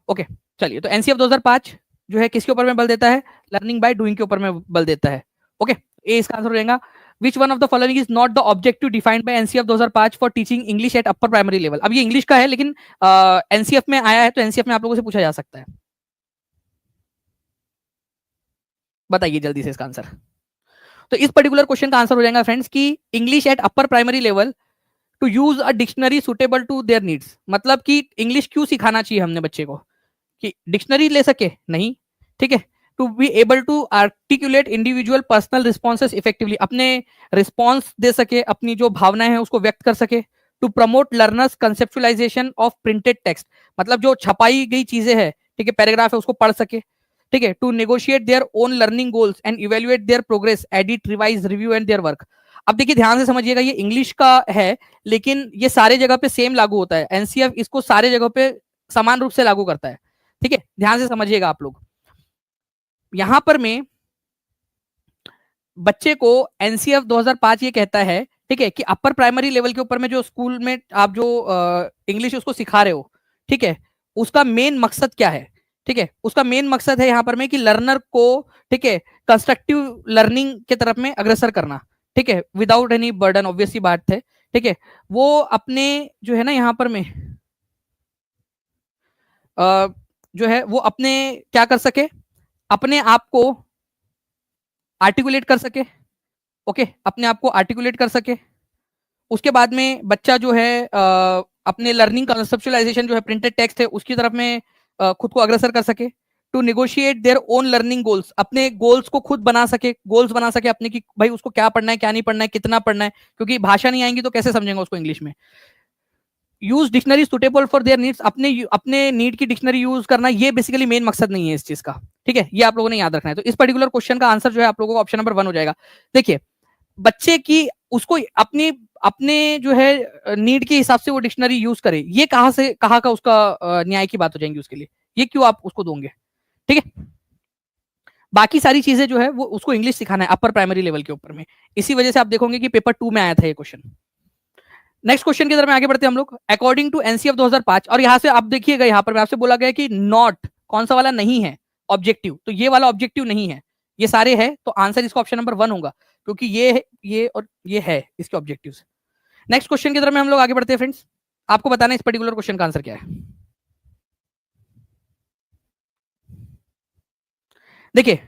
ओके, चलिए, तो एनसीएफ 2005 जो है किसके ऊपर में बल देता है? लर्निंग बाय डूइंग के ऊपर में बल देता है। ओके, ए इसका आंसर हो जाएगा। Which one of the following is not the objective defined by NCF 2005 for teaching English at upper primary level? अब ये इंग्लिश का है, लेकिन एनसीएफ में आया है, तो एनसीएफ में आप लोगों से पूछा जा सकता है। बताइए जल्दी से इसका आंसर। तो इस पर्टिकुलर क्वेश्चन का आंसर हो जाएगा फ्रेंड्स कि English at upper primary level to use a dictionary suitable to their needs. मतलब कि इंग्लिश क्यों सिखाना चाहिए हमने बच्चे को? कि डिक्शनरी ले सके? नहीं। ठीक है, to be able to articulate individual personal responses effectively, अपने रिस्पॉन्स दे सके, अपनी जो भावनाएं हैं उसको व्यक्त कर सके। To promote learners conceptualization of printed text, मतलब जो छपाई गई चीजें हैं, ठीक है, पैराग्राफ है, उसको पढ़ सके। ठीक है, to negotiate their own learning goals and evaluate their progress, edit, revise, review and their work. अब देखिए ध्यान से समझिएगा, ये इंग्लिश का है, लेकिन ये सारे जगह पे सेम लागू होता है। एनसीएफ इसको सारे जगह पे समान रूप से लागू करता है। ठीक है, ध्यान से समझिएगा आप लोग। यहां पर मैं बच्चे को एनसीएफ 2005 ये कहता है, ठीक है, कि अपर प्राइमरी लेवल के ऊपर में जो स्कूल में आप जो इंग्लिश उसको सिखा रहे हो, ठीक है, उसका मेन मकसद क्या है? ठीक है, उसका मेन मकसद है यहाँ पर में कि लर्नर को, ठीक है, कंस्ट्रक्टिव लर्निंग की तरफ में अग्रसर करना। ठीक है, विदाउट एनी बर्डन, ऑब्वियसली बात है। ठीक है, वो अपने जो है ना यहाँ पर में जो है वो अपने क्या कर सके, अपने आप को आर्टिकुलेट कर सके। ओके, अपने आप को आर्टिकुलेट कर सके। उसके बाद में बच्चा जो है अपने लर्निंग कंसेप्चुलाइजेशन जो है प्रिंटेड टेक्स्ट है उसकी तरफ में खुद को अग्रसर कर सके। To negotiate their own learning goals, अपने गोल्स को खुद बना सके, गोल्स बना सके अपने की, भाई उसको क्या पढ़ना है, क्या नहीं पढ़ना है, कितना पढ़ना है, क्योंकि भाषा नहीं आएंगी तो कैसे समझेंगे उसको इंग्लिश में। Use dictionary suitable for their needs, अपने अपने नीड की डिक्शनरी यूज करना, ये बेसिकली मेन मकसद नहीं है इस चीज का। ठीक है, ये आप लोगों ने याद रखना है। तो इस पर्टिकुलर क्वेश्चन का आंसर जो है आप लोगों का ऑप्शन नंबर 1 हो जाएगा। देखिए, बच्चे की, उसको अपनी अपने जो है नीड के हिसाब से वो डिक्शनरी यूज करे, ये कहाँ से कहाँ का उसका न्याय की बात हो जाएंगी उसके लिए? ये क्यों आप उसको दोगे? ठीक है, बाकी सारी चीजें जो है वो उसको इंग्लिश सिखाना है अपर प्राइमरी लेवल के ऊपर में। इसी वजह से आप देखोगे कि पेपर 2 में आया था ये क्वेश्चन। नेक्स्ट क्वेश्चन की तरफ में आगे बढ़ते हैं हम लोग। अकॉर्डिंग टू एनसीएफ 2005, और यहां से आप देखिएगा, यहां पर आपसे बोला गया कि नॉट कौन सा वाला नहीं है, ऑब्जेक्टिव, तो ये वाला ऑब्जेक्टिव नहीं है, ये सारे है, तो आंसर इसका ऑप्शन नंबर 1 होगा, क्योंकि ये और ये है इसके ऑब्जेक्टिव। नेक्स्ट क्वेश्चन की तरफ में हम लोग आगे बढ़ते हैं फ्रेंड्स। आपको बताना है इस पर्टिकुलर क्वेश्चन का आंसर क्या है। देखिए,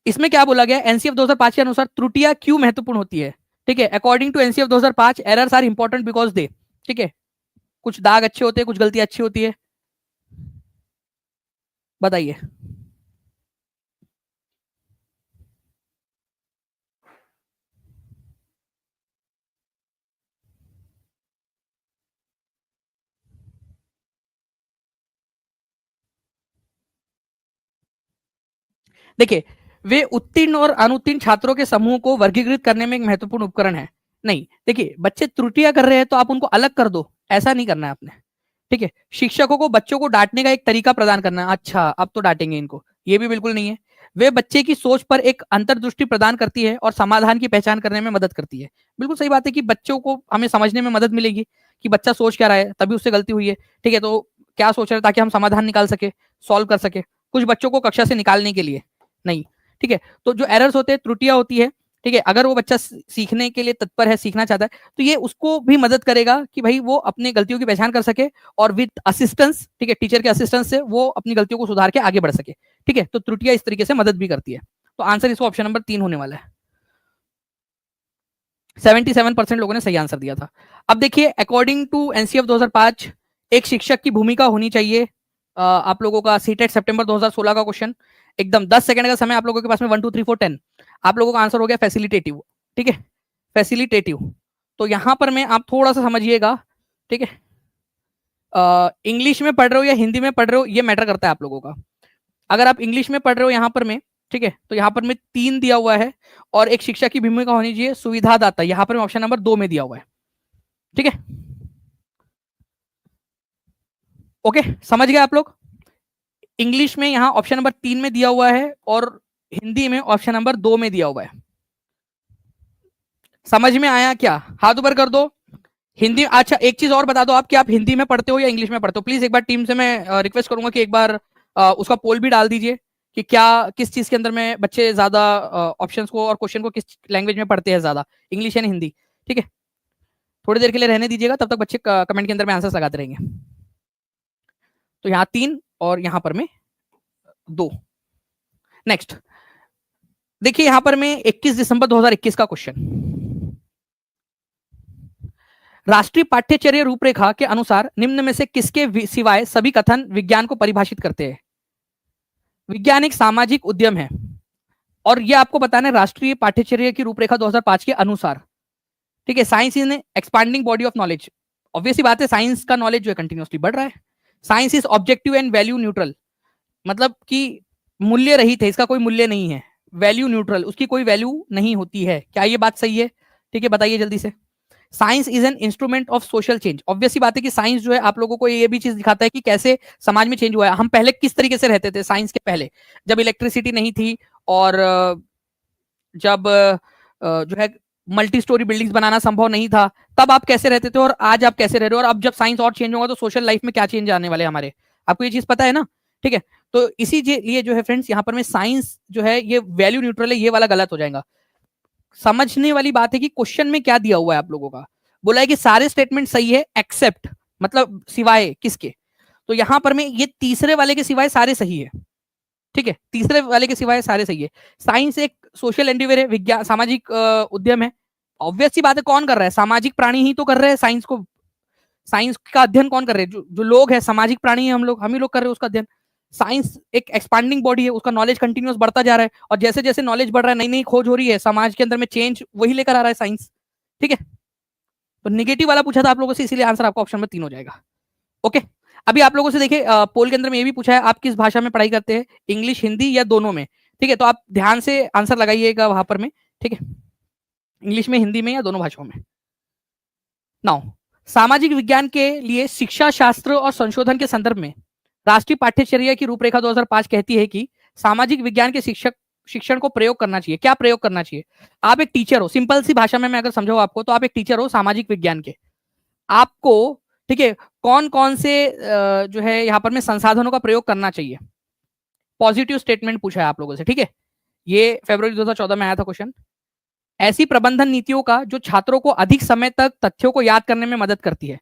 इसमें क्या बोला गया, एनसीएफ 2005 के अनुसार त्रुटियां क्यों महत्वपूर्ण होती है? ठीक है, according to NCF 2005 errors are important because they, ठीक है, कुछ दाग अच्छे होते हैं, कुछ गलती अच्छी होती है। बताइए। देखिए, वे उत्तीर्ण और अनुत्तीर्ण छात्रों के समूह को वर्गीकृत करने में एक महत्वपूर्ण उपकरण है। नहीं, देखिए बच्चे त्रुटियां कर रहे हैं तो आप उनको अलग कर दो, ऐसा नहीं करना है आपने। ठीक है, शिक्षकों को बच्चों को डांटने का एक तरीका प्रदान करना है। अच्छा, अब तो डांटेंगे इनको, ये भी बिल्कुल नहीं है। वे बच्चे की सोच पर एक अंतर्दृष्टि प्रदान करती है और समाधान की पहचान करने में मदद करती है। बिल्कुल सही बात है कि बच्चों को हमें समझने में मदद मिलेगी कि बच्चा सोच क्या रहा है, तभी उससे गलती हुई है। ठीक है, तो क्या सोच रहे हैं ताकि हम समाधान निकाल सके, सॉल्व कर सके। कुछ बच्चों को कक्षा से निकालने के लिए नहीं। ठीक है, तो जो एरर्स होते हैं, त्रुटियां होती है, ठीक है, अगर वो बच्चा सीखने के लिए तत्पर है, सीखना चाहता है, तो ये उसको भी मदद करेगा कि भाई वो अपनी गलतियों की पहचान कर सके और विद असिस्टेंस, ठीक है, टीचर के असिस्टेंस से वो अपनी गलतियों को सुधार के आगे बढ़ सके। ठीक है, तो त्रुटियां इस तरीके से मदद भी करती है। तो आंसर इसको ऑप्शन नंबर 3 होने वाला है। 77% लोगों ने सही आंसर दिया था। अब देखिए, अकॉर्डिंग टू एनसीएफ 2005 एक शिक्षक की भूमिका होनी चाहिए। आप लोगों का सीटेट सितंबर 2016 का क्वेश्चन, एकदम 10 सेकंड का समय आप लोगों के पास में, 1 2 3 4 10। आप लोगों का आंसर हो गया फैसिलिटेटिव। ठीक है, फैसिलिटेटिव। तो यहां पर मैं, आप थोड़ा सा समझिएगा। ठीक है, इंग्लिश में पढ़ रहे हो या हिंदी में पढ़ रहे हो, ये मैटर करता है आप लोगों का। अगर आप इंग्लिश में पढ़ रहे हो यहाँ पर में, ठीक है, तो यहाँ पर में 3 दिया हुआ है और एक शिक्षा की भूमिका होनी चाहिए सुविधादाता, यहाँ पर ऑप्शन नंबर 2 में दिया हुआ है। ठीक है, ओके, समझ गए आप लोग। इंग्लिश में यहाँ ऑप्शन नंबर 3 में दिया हुआ है और हिंदी में ऑप्शन नंबर 2 में दिया हुआ है। समझ में आया क्या? हाथ ऊपर कर दो। हिंदी, अच्छा एक चीज और बता दो आप, कि आप हिंदी में पढ़ते हो या इंग्लिश में पढ़ते हो। प्लीज एक बार टीम से मैं रिक्वेस्ट करूंगा कि एक बार उसका पोल भी डाल दीजिए कि क्या, किस चीज के अंदर में बच्चे ज्यादा ऑप्शंस को और क्वेश्चन को किस लैंग्वेज में पढ़ते हैं ज्यादा, इंग्लिश या हिंदी। ठीक है, थोड़ी देर के लिए रहने दीजिएगा, तब तक बच्चे कमेंट के अंदर में आंसर लगाते रहेंगे। तो यहाँ 3 और यहाँ पर में 2। नेक्स्ट देखिए, यहाँ पर में 21 दिसंबर 2021 का क्वेश्चन। राष्ट्रीय पाठ्यचर्या रूपरेखा के अनुसार निम्न में से किसके सिवाय सभी कथन विज्ञान को परिभाषित करते हैं? विज्ञान एक सामाजिक उद्यम है और ये आपको बताना है राष्ट्रीय पाठ्यचर्या की रूपरेखा 2005 के अनुसार। ठीक है, science is expanding body of knowledge. Obviously बात है, साइंस का नॉलेज जो है कंटिन्यूअसली बढ़ रहा है। Science is objective and value neutral, मतलब कि मूल्य रहित है, इसका कोई मूल्य नहीं है। वैल्यू न्यूट्रल, उसकी कोई वैल्यू नहीं होती है। क्या ये बात सही है? ठीक है, बताइए जल्दी से। Science is an instrument of social change. Obviously बात है कि साइंस जो है आप लोगों को ये भी चीज दिखाता है कि कैसे समाज में चेंज हुआ है। हम पहले किस तरीके से रहते थे साइंस के पहले, जब इलेक्ट्रिसिटी नहीं थी और जब जो है मल्टी स्टोरी बिल्डिंग्स बनाना संभव नहीं था, तब आप कैसे रहते थे और आज आप कैसे रह रहे हो। और अब जब साइंस और चेंज होगा तो सोशल लाइफ में क्या चेंज आने वाले हमारे, आपको ये चीज पता है ना। ठीक है, तो इसी लिए जो है फ्रेंड्स, यहाँ पर में साइंस जो है ये वैल्यू न्यूट्रल है, ये वाला गलत हो जाएगा। समझने वाली बात है कि क्वेश्चन में क्या दिया हुआ है आप लोगों का। बोला है कि सारे स्टेटमेंट सही है एक्सेप्ट, मतलब सिवाय किसके। तो यहां पर में ये तीसरे वाले के सिवाय सारे सही है। ठीक है, तीसरे वाले के सिवाय सारे सही है। साइंस एक सोशल एंडिवर है, विज्ञान सामाजिक उद्यम है। ऑब्वियस सी बात है, कौन कर रहा है? सामाजिक प्राणी ही तो कर रहे हैं साइंस को। साइंस का अध्ययन कौन कर रहे हैं? जो लोग हैं, सामाजिक प्राणी है हम लोग, हम ही लोग कर रहे हैं उसका अध्ययन। साइंस एक एक्सपांडिंग बॉडी है, उसका नॉलेज कंटिन्यूस बढ़ता जा रहा है और जैसे जैसे नॉलेज बढ़ रहा है, नई नई खोज हो रही है, समाज के अंदर में चेंज वही लेकर आ रहा है साइंस। ठीक है, तो निगेटिव वाला पूछा था आप लोगों से, इसीलिए आंसर आपका ऑप्शन में 3 हो जाएगा। ओके, अभी आप लोगों से देखिए पोल के अंदर में ये भी पूछा है, आप किस भाषा में पढ़ाई करते हैं, इंग्लिश, हिंदी या दोनों में। ठीक है, तो आप ध्यान से आंसर लगाइएगा वहां पर में। ठीक है, इंग्लिश में, हिंदी में या दोनों भाषाओं में। नाउ, सामाजिक विज्ञान के लिए शिक्षा शास्त्र और संशोधन के संदर्भ में राष्ट्रीय पाठ्यचर्या की रूपरेखा 2005 कहती है कि सामाजिक विज्ञान के शिक्षण को प्रयोग करना चाहिए। क्या प्रयोग करना चाहिए? आप एक टीचर हो, सिंपल सी भाषा में मैं अगर समझाऊं आपको, तो आप एक टीचर हो सामाजिक विज्ञान के। आपको, ठीक है, कौन कौन से जो है यहाँ पर में संसाधनों का प्रयोग करना चाहिए। पॉजिटिव स्टेटमेंट पूछा है आप लोगों से। ठीक है, ये फरवरी 2014 में आया था क्वेश्चन। ऐसी प्रबंधन नीतियों का जो छात्रों को अधिक समय तक तथ्यों को याद करने में मदद करती है।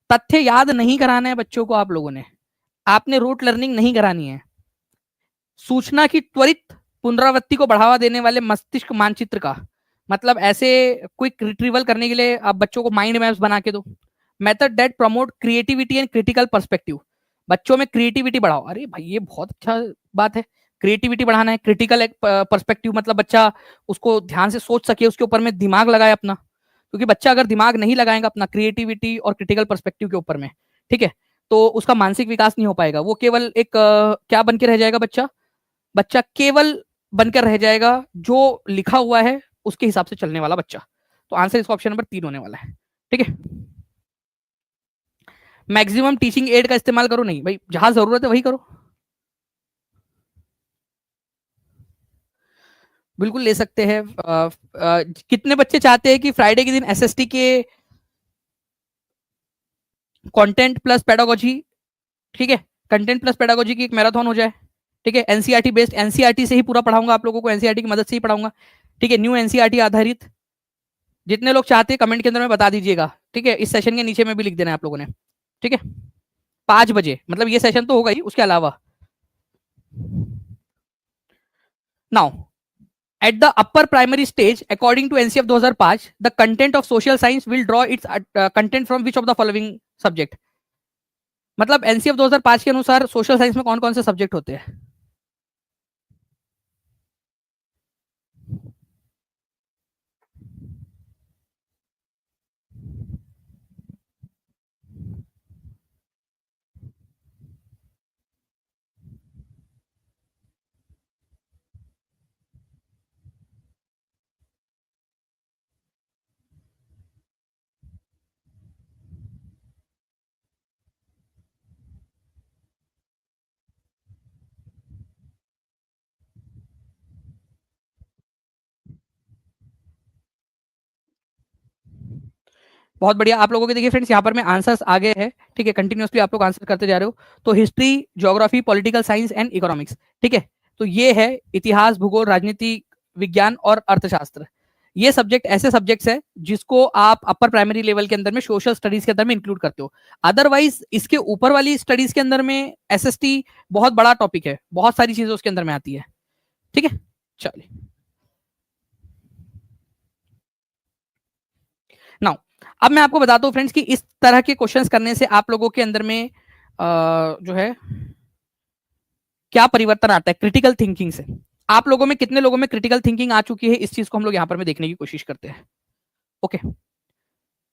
तथ्य याद नहीं कराना है बच्चों को आप लोगों ने, आपने रूट लर्निंग नहीं करानी है। सूचना की त्वरित पुनरावृत्ति को बढ़ावा देने वाले मस्तिष्क मानचित्र का मतलब, ऐसे क्विक रिट्रीवल करने के लिए आप बच्चों को माइंड मैप्स बना के दो। Method that promote creativity and critical perspective, बच्चों में क्रिएटिविटी बढ़ाओ। अरे भाई ये बहुत अच्छा बात है, क्रिएटिविटी बढ़ाना है। क्रिटिकल पर्सपेक्टिव मतलब बच्चा उसको ध्यान से सोच सके, उसके ऊपर में दिमाग लगाए अपना, क्योंकि बच्चा अगर दिमाग नहीं लगाएगा अपना क्रिएटिविटी और क्रिटिकल पर्सपेक्टिव के ऊपर में, ठीक है, तो उसका मानसिक विकास नहीं हो पाएगा। वो केवल एक क्या बन के रह जाएगा बच्चा? बच्चा केवल बनकर रह जाएगा जो लिखा हुआ है उसके हिसाब से चलने वाला बच्चा। तो आंसर इसका ऑप्शन नंबर 3 होने वाला है। ठीक है, मैक्सिमम टीचिंग एड का इस्तेमाल करो नहीं भाई, जहां जरूरत है वही करो। बिल्कुल ले सकते हैं। कितने बच्चे चाहते हैं कि फ्राइडे के दिन एसएसटी के कंटेंट प्लस पेडागोजी, ठीक है, कंटेंट प्लस पेडागोजी की एक मैराथन हो जाए। ठीक है, एनसीईआरटी बेस्ड, एनसीईआरटी से ही पूरा पढ़ाऊंगा आप लोगों को, एनसीईआरटी की मदद से ही पढ़ाऊंगा। ठीक है, न्यू एनसीईआरटी आधारित। जितने लोग चाहते हैं कमेंट के अंदर में बता दीजिएगा। ठीक है, इस सेशन के नीचे में भी लिख देना है आप लोगों ने। ठीक है, 5 बजे, मतलब ये सेशन तो होगा ही, उसके अलावा। Now, at the upper primary stage, according to NCF 2005, the content of social science will draw its content from which of the following subject? मतलब एनसीएफ 2005 के अनुसार सोशल साइंस में कौन कौन से सब्जेक्ट होते हैं? बहुत बढ़िया। आप लोगों के देखिए फ्रेंड्स, यहाँ पर मैं आंसर्स आ गए हैं। ठीक है, कंटिन्यूअसली आप लोग आंसर करते जा रहे हो। तो history, geography, political science and economics. ठीक है, तो ये है इतिहास, भूगोल, राजनीति विज्ञान और अर्थशास्त्र। ये सब्जेक्ट ऐसे सब्जेक्ट्स है जिसको आप अपर प्राइमरी लेवल के अंदर में सोशल स्टडीज के अंदर में इंक्लूड करते हो। अदरवाइज इसके ऊपर वाली स्टडीज के अंदर में एसएसटी बहुत बड़ा टॉपिक है, बहुत सारी चीजें उसके अंदर में आती है। ठीक है, चलिए नाउ, अब मैं आपको बताता हूँ फ्रेंड्स कि इस तरह के क्वेश्चंस करने से आप लोगों के अंदर में जो है क्या परिवर्तन आता है क्रिटिकल थिंकिंग से। आप लोगों में कितने लोगों में क्रिटिकल थिंकिंग आ चुकी है, इस चीज को हम लोग यहाँ पर में देखने की कोशिश करते हैं। ओके,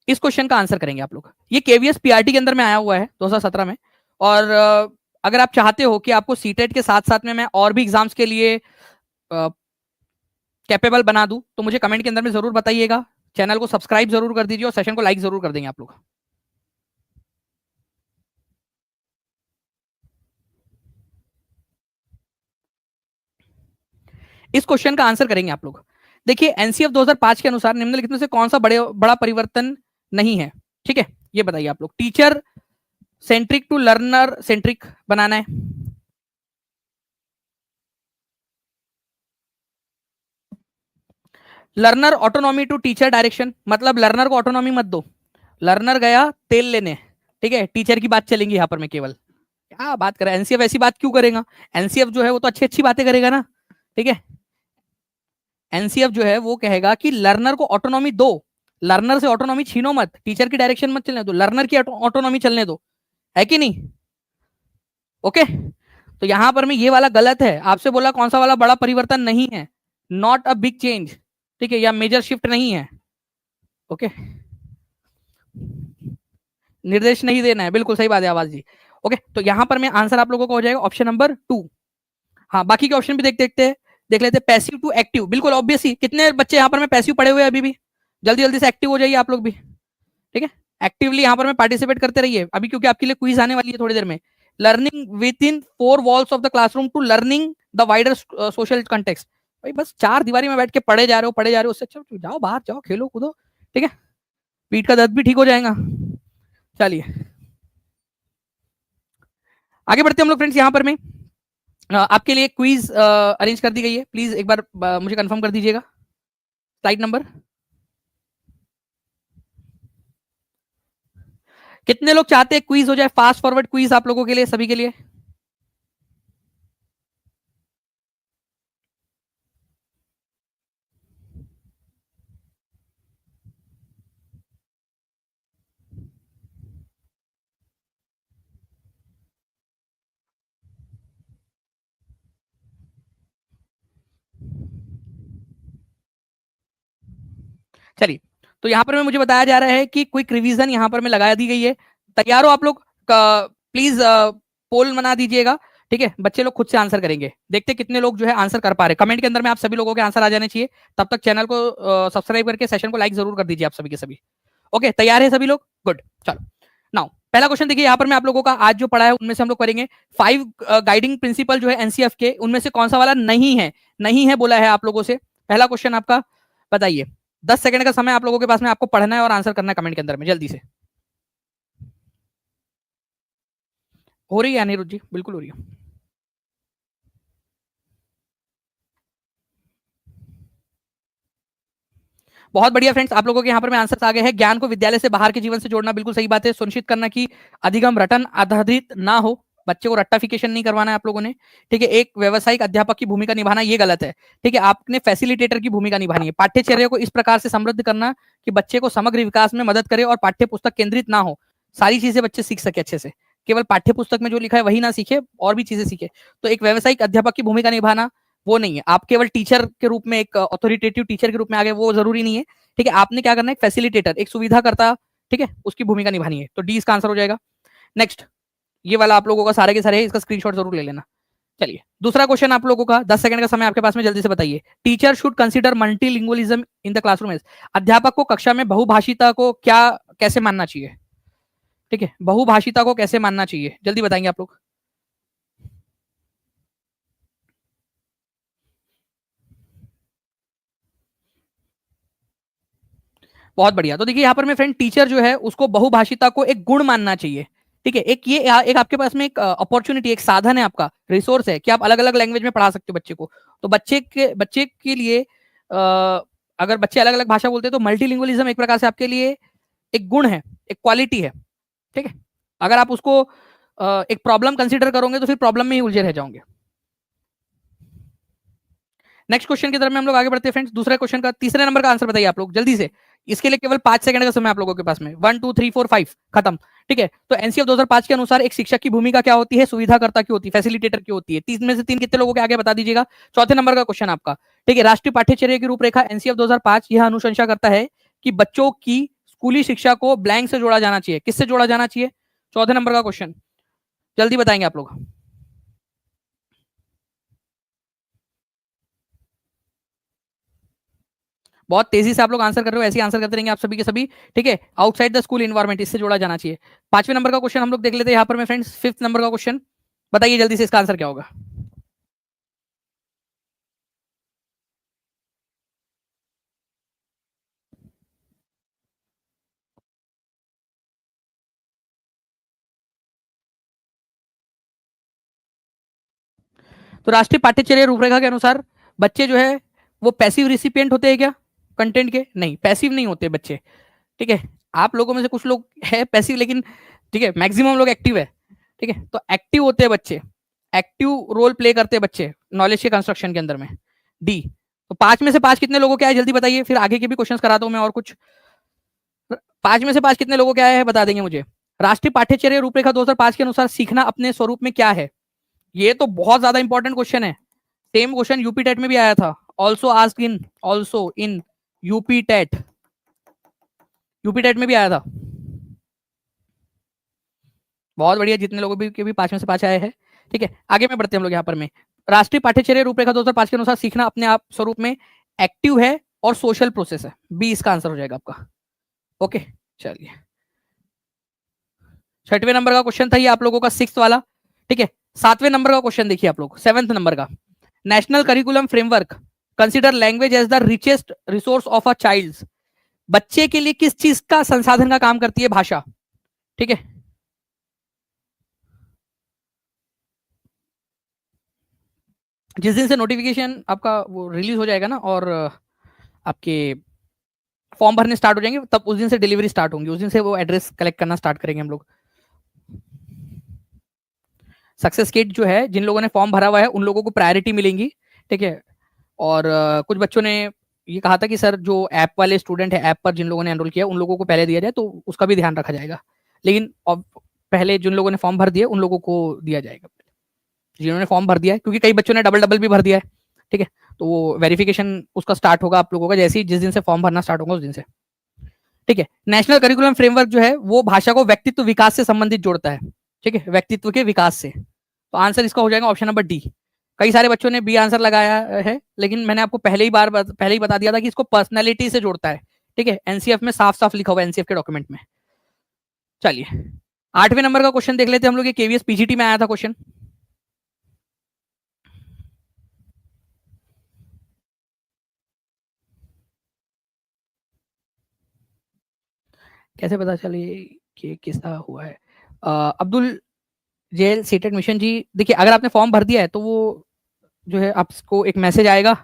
इस क्वेश्चन का आंसर करेंगे आप लोग। ये केवीएस पीआरटी के अंदर में आया हुआ है 2017 में। और अगर आप चाहते हो कि आपको सीटेट के साथ साथ में मैं और भी एग्जाम्स के लिए कैपेबल बना दूं, तो मुझे कमेंट के अंदर में जरूर बताइएगा। चैनल को सब्सक्राइब जरूर कर दीजिए और सेशन को लाइक जरूर कर देंगे आप लोग। इस क्वेश्चन का आंसर करेंगे आप लोग। देखिए, एनसीएफ 2005 के अनुसार निम्नलिखित में से कौन सा बड़ा परिवर्तन नहीं है। ठीक है, ये बताइए आप लोग। Teacher centric to learner centric बनाना है। Learner autonomy to teacher direction, मतलब लर्नर को ऑटोनॉमी मत दो। लर्नर गया तेल लेने, ठीक है, टीचर की बात चलेंगी यहाँ पर मैं केवल। क्या बात करें, एनसीएफ ऐसी बात क्यों करेगा? एनसीएफ जो है वो तो अच्छी अच्छी बातें करेगा ना। ठीक है, एनसीएफ जो है वो कहेगा कि लर्नर को ऑटोनॉमी दो, लर्नर से ऑटोनॉमी छीनो मत, टीचर की डायरेक्शन मत चलने दो, लर्नर की ऑटोनॉमी चलने दो, है कि नहीं? ओके, तो यहां पर में ये वाला गलत है। आपसे बोला कौन सा वाला बड़ा परिवर्तन नहीं है, नॉट अ बिग चेंज। ठीक है, या मेजर शिफ्ट नहीं है। ओके, निर्देश नहीं देना है, बिल्कुल सही बात है आवाज जी। ओके, तो यहां पर में आंसर आप लोगों को हो जाएगा ऑप्शन नंबर 2। हाँ, बाकी के ऑप्शन भी देखते हैं, देख लेते हैं। पैसिव टू एक्टिव, बिल्कुल ऑब्वियस ही, कितने बच्चे यहाँ पर में पैसिव पड़े हुए हैं अभी भी? जल्दी जल्दी से एक्टिव हो जाइए आप लोग भी। ठीक है, एक्टिवली यहाँ पर में पार्टिसिपेट करते रहिए अभी, क्योंकि आपके लिए क्विज आने वाली है थोड़ी देर में। Learning within 4 walls of the classroom to learning the wider social context. भाई बस 4 दीवारी में बैठ के पढ़े जा रहे हो, पढ़े जा रहे हो, उससे अच्छा जाओ बाहर, जाओ खेलो कूदो। ठीक है, पीठ का दर्द भी ठीक हो जाएगा। चलिए आगे बढ़ते हम लोग फ्रेंड्स। यहाँ पर में आपके लिए क्विज अरेंज कर दी गई है, प्लीज एक बार मुझे कंफर्म कर दीजिएगा स्लाइड नंबर। कितने लोग चाहते हैं क्विज हो जाए, फास्ट फॉरवर्ड क्विज आप लोगों के लिए, सभी के लिए? चलिए, तो यहाँ पर में मुझे बताया जा रहा है कि क्विक रिवीजन यहाँ पर में लगा दी गई है। तैयार हो आप लोग? प्लीज पोल बना दीजिएगा। ठीक है, बच्चे लोग खुद से आंसर करेंगे, देखते हैं कितने लोग जो है आंसर कर पा रहे हैं। कमेंट के अंदर में आप सभी लोगों के आंसर आ जाने चाहिए। तब तक चैनल को सब्सक्राइब करके सेशन को लाइक जरूर कर दीजिए आप सभी के सभी। ओके, तैयार है सभी लोग? गुड, चलो नाउ पहला क्वेश्चन देखिए, यहाँ पर मैं आप लोगों का आज जो पढ़ा है उनमें से हम लोग करेंगे 5 गाइडिंग प्रिंसिपल जो है एनसीएफ के, उनमें से कौन सा वाला नहीं है? नहीं है बोला है आप लोगों से। पहला क्वेश्चन आपका बताइए, 10 सेकंड का समय आप लोगों के पास में, आपको पढ़ना है और आंसर करना है कमेंट के अंदर में जल्दी से। हो रही है अनिरुद्ध जी? बिल्कुल हो रही है। बहुत बढ़िया फ्रेंड्स, आप लोगों के यहाँ पर में आंसर आ गए हैं। ज्ञान को विद्यालय से बाहर के जीवन से जोड़ना बिल्कुल सही बात है। सुनिश्चित करना कि अधिगम रटन आधारित ना हो, बच्चे को रट्टाफिकेशन नहीं करवाना है आप लोगों ने। ठीक है, एक व्यवसायिक अध्यापक की भूमिका निभाना ये गलत है। ठीक है, आपने फैसिलिटेटर की भूमिका निभानी है। पाठ्यचर्या को इस प्रकार से समृद्ध करना कि बच्चे को समग्र विकास में मदद करे और पाठ्य पुस्तक केंद्रित ना हो, सारी चीजें बच्चे सीख सके अच्छे से, केवल पाठ्य पुस्तक में जो लिखा है वही ना सीखे, और भी चीजें सीखे। तो एक व्यवसायिक अध्यापक की भूमिका निभाना वो नहीं है। आप केवल टीचर के रूप में, एक अथॉरिटेटिव टीचर के रूप में आ गए, वो जरूरी नहीं है। ठीक है, आपने क्या करना है, एक फैसिलिटेटर, एक सुविधा करता, ठीक है, उसकी भूमिका निभानी है। तो डी इसका आंसर हो जाएगा। नेक्स्ट, ये वाला आप लोगों का सारे के सारे है, इसका स्क्रीनशॉट जरूर ले लेना। चलिए दूसरा क्वेश्चन आप लोगों का, 10 सेकंड का समय आपके पास में, जल्दी से बताइए। Teacher should consider multilingualism in the classroom. अध्यापक को कक्षा में बहुभाषिता को क्या कैसे मानना चाहिए? ठीक है, बहुभाषिता को कैसे मानना चाहिए, जल्दी बताएंगे आप लोग। बहुत बढ़िया। तो देखिए यहाँ पर मैं फ्रेंड, टीचर जो है उसको बहुभाषिता को एक गुण मानना चाहिए। ठीक है, एक ये एक आपके पास में एक अपॉर्चुनिटी, एक साधन है, आपका रिसोर्स है कि आप अलग अलग लैंग्वेज में पढ़ा सकते हो बच्चे को। तो बच्चे के लिए अगर बच्चे अलग अलग भाषा बोलते हैं तो मल्टीलिंगुअलिज्म एक प्रकार से आपके लिए एक गुण है, एक क्वालिटी है। ठीक है, अगर आप उसको एक प्रॉब्लम कंसिडर करोगे तो फिर प्रॉब्लम में ही उलझे रह जाओगे। नेक्स्ट क्वेश्चन की तरफ में हम लोग आगे बढ़ते हैं फ्रेंड्स। दूसरे क्वेश्चन का तीसरे नंबर का आंसर बताइए आप लोग जल्दी से। इसके लिए केवल 5 सेकंड का समय आप लोगों के पास में। 1 2 3 4 5 खत्म। ठीक है, तो एनसीएफ 2005 के अनुसार एक शिक्षक की भूमिका क्या होती है? सुविधाकर्ता की होती है, फैसिलिटेटर की होती है। 3 में से 3 कितने लोगों के आगे बता दीजिएगा। चौथे नंबर का क्वेश्चन आपका। ठीक है, राष्ट्रीय पाठ्यचर्या की रूपरेखा एनसीएफ 2005 यह अनुशंसा करता है कि बच्चों की स्कूली शिक्षा को ब्लैंक से जोड़ा जाना चाहिए। किससे जोड़ा जाना चाहिए? चौथे नंबर का क्वेश्चन, जल्दी बताएंगे आप लोग। बहुत तेजी से आप लोग आंसर कर रहे हो, ऐसे ही आंसर करते रहेंगे आप सभी के सभी। ठीक है, आउटसाइड द स्कूल इन्वायरमेंट, इससे जोड़ा जाना चाहिए। 5वें नंबर का क्वेश्चन हम लोग देख लेते हैं यहाँ पर में फ्रेंड्स। 5th नंबर का क्वेश्चन बताइए जल्दी से, इसका आंसर क्या होगा? तो राष्ट्रीय पाठ्यचर्या रूपरेखा के अनुसार बच्चे जो है वो पैसिव रिसिपिएंट होते हैं क्या कंटेंट के? नहीं, पैसिव नहीं होते बच्चे। ठीक है, आप लोगों में से कुछ लोग है पैसिव, लेकिन ठीक है मैक्सिमम लोग एक्टिव है। ठीक है, तो एक्टिव होते हैं बच्चे, एक्टिव रोल प्ले करते हैं बच्चे नॉलेज के कंस्ट्रक्शन के अंदर में। डी। तो 5 में से 5 कितने लोगों के आए जल्दी बताइए, फिर आगे के भी क्वेश्चंस कराता हूं मैं और कुछ। 5 में से 5 कितने लोगों के आए हैं बता देंगे मुझे। राष्ट्रीय पाठ्यचर्या रूपरेखा 2005 के अनुसार सीखना अपने स्वरूप में क्या है? ये तो बहुत ज्यादा इंपॉर्टेंट क्वेश्चन है। सेम क्वेश्चन यूपी टेट में भी आया था। Also in UP TET, UP TET में भी आया था। बहुत बढ़िया, जितने लोगों भी के भी 5 में से 5 आए हैं। ठीक है, आगे में बढ़ते हैं हम लोग यहाँ पर में। राष्ट्रीय पाठ्यचर्या रूपरेखा 2005 के अनुसार सीखना अपने आप स्वरूप में एक्टिव है और सोशल प्रोसेस है। बी इसका आंसर हो जाएगा आपका। ओके, चलिए 6वें नंबर का क्वेश्चन था ये आप लोगों का, 6th वाला। ठीक है, 7वें नंबर का क्वेश्चन देखिए आप लोग, 7th नंबर का। National curriculum framework consider language as the richest resource of a child. बच्चे के लिए किस चीज का संसाधन का काम करती है? भाषा। ठीक है, जिस दिन से नोटिफिकेशन आपका वो रिलीज हो जाएगा ना, और आपके फॉर्म भरने स्टार्ट हो जाएंगे, तब उस दिन से डिलीवरी स्टार्ट होंगी, उस दिन से वो एड्रेस कलेक्ट करना स्टार्ट करेंगे हम लोग। सक्सेस किट जो है, जिन लोगों ने फॉर्म भरा हुआ है उन लोगों को प्रायोरिटी मिलेंगी। ठीक है, और कुछ बच्चों ने ये कहा था कि सर जो ऐप वाले स्टूडेंट है, ऐप पर जिन लोगों ने एनरोल किया उन लोगों को पहले दिया जाए, तो उसका भी ध्यान रखा जाएगा। लेकिन अब पहले जिन लोगों ने फॉर्म भर दिया उन लोगों को दिया जाएगा, जिन्होंने फॉर्म भर दिया है, क्योंकि कई बच्चों ने डबल डबल भी भर दिया है। ठीक है, तो वो वेरिफिकेशन उसका स्टार्ट होगा आप लोगों का जैसे ही, जिस दिन से फॉर्म भरना स्टार्ट होगा उस दिन से। ठीक है, नेशनल करिकुलम फ्रेमवर्क जो है वो भाषा को व्यक्तित्व विकास से संबंधित जोड़ता है। ठीक है, व्यक्तित्व के विकास से। तो आंसर इसका हो जाएगा ऑप्शन नंबर डी। कई सारे बच्चों ने बी आंसर लगाया है, लेकिन मैंने आपको पहले ही बता दिया था कि इसको पर्सनैलिटी से जोड़ता है। ठीक है, एनसीएफ में साफ साफ लिखा हुआ है, एनसीएफ के डॉक्यूमेंट में। चलिए 8वें नंबर का क्वेश्चन देख लेते हैं हम लोग। ये केवीएस पीजीटी में आया था क्वेश्चन। कैसे पता चले कि किसका हुआ है? अब्दुल जेल सीटेड मिशन जी, देखिए अगर आपने फॉर्म भर दिया है तो वो जो है आपको एक मैसेज आएगा,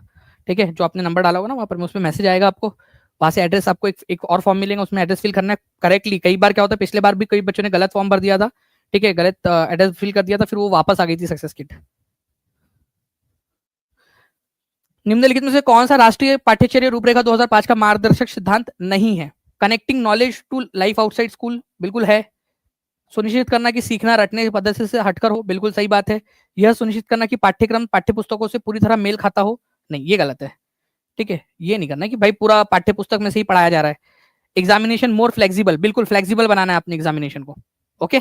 ठीक है, जो आपने नंबर डाला होगा ना वहाँ पर, में उसमें मैसेज आएगा आपको, वहाँ से एड्रेस आपको एक और फॉर्म मिलेगा, उसमें एड्रेस फिल करना है करेक्टली। कई बार क्या होता है, पिछले बार भी कई बच्चों ने गलत फॉर्म भर दिया था, ठीक है, गलत एड्रेस फिल कर दिया था, फिर वो वापस आ गई थी सक्सेस किट। निम्नलिखित में से कौन सा राष्ट्रीय पाठ्यचर्या रूपरेखा 2005 का मार्गदर्शक सिद्धांत नहीं है? Connecting knowledge to life outside school, बिल्कुल है। सुनिश्चित करना कि सीखना रटने की पद्धति से हटकर हो, बिल्कुल सही बात है। यह सुनिश्चित करना कि पाठ्यक्रम पाठ्यपुस्तकों से पूरी तरह मेल खाता हो, नहीं, ये गलत है। ठीक है, ये नहीं करना कि भाई पूरा पाठ्यपुस्तक में से ही पढ़ाया जा रहा है। एग्जामिनेशन मोर फ्लेक्सिबल, बिल्कुल फ्लेक्सिबल बनाना है अपने एग्जामिनेशन को। ओके,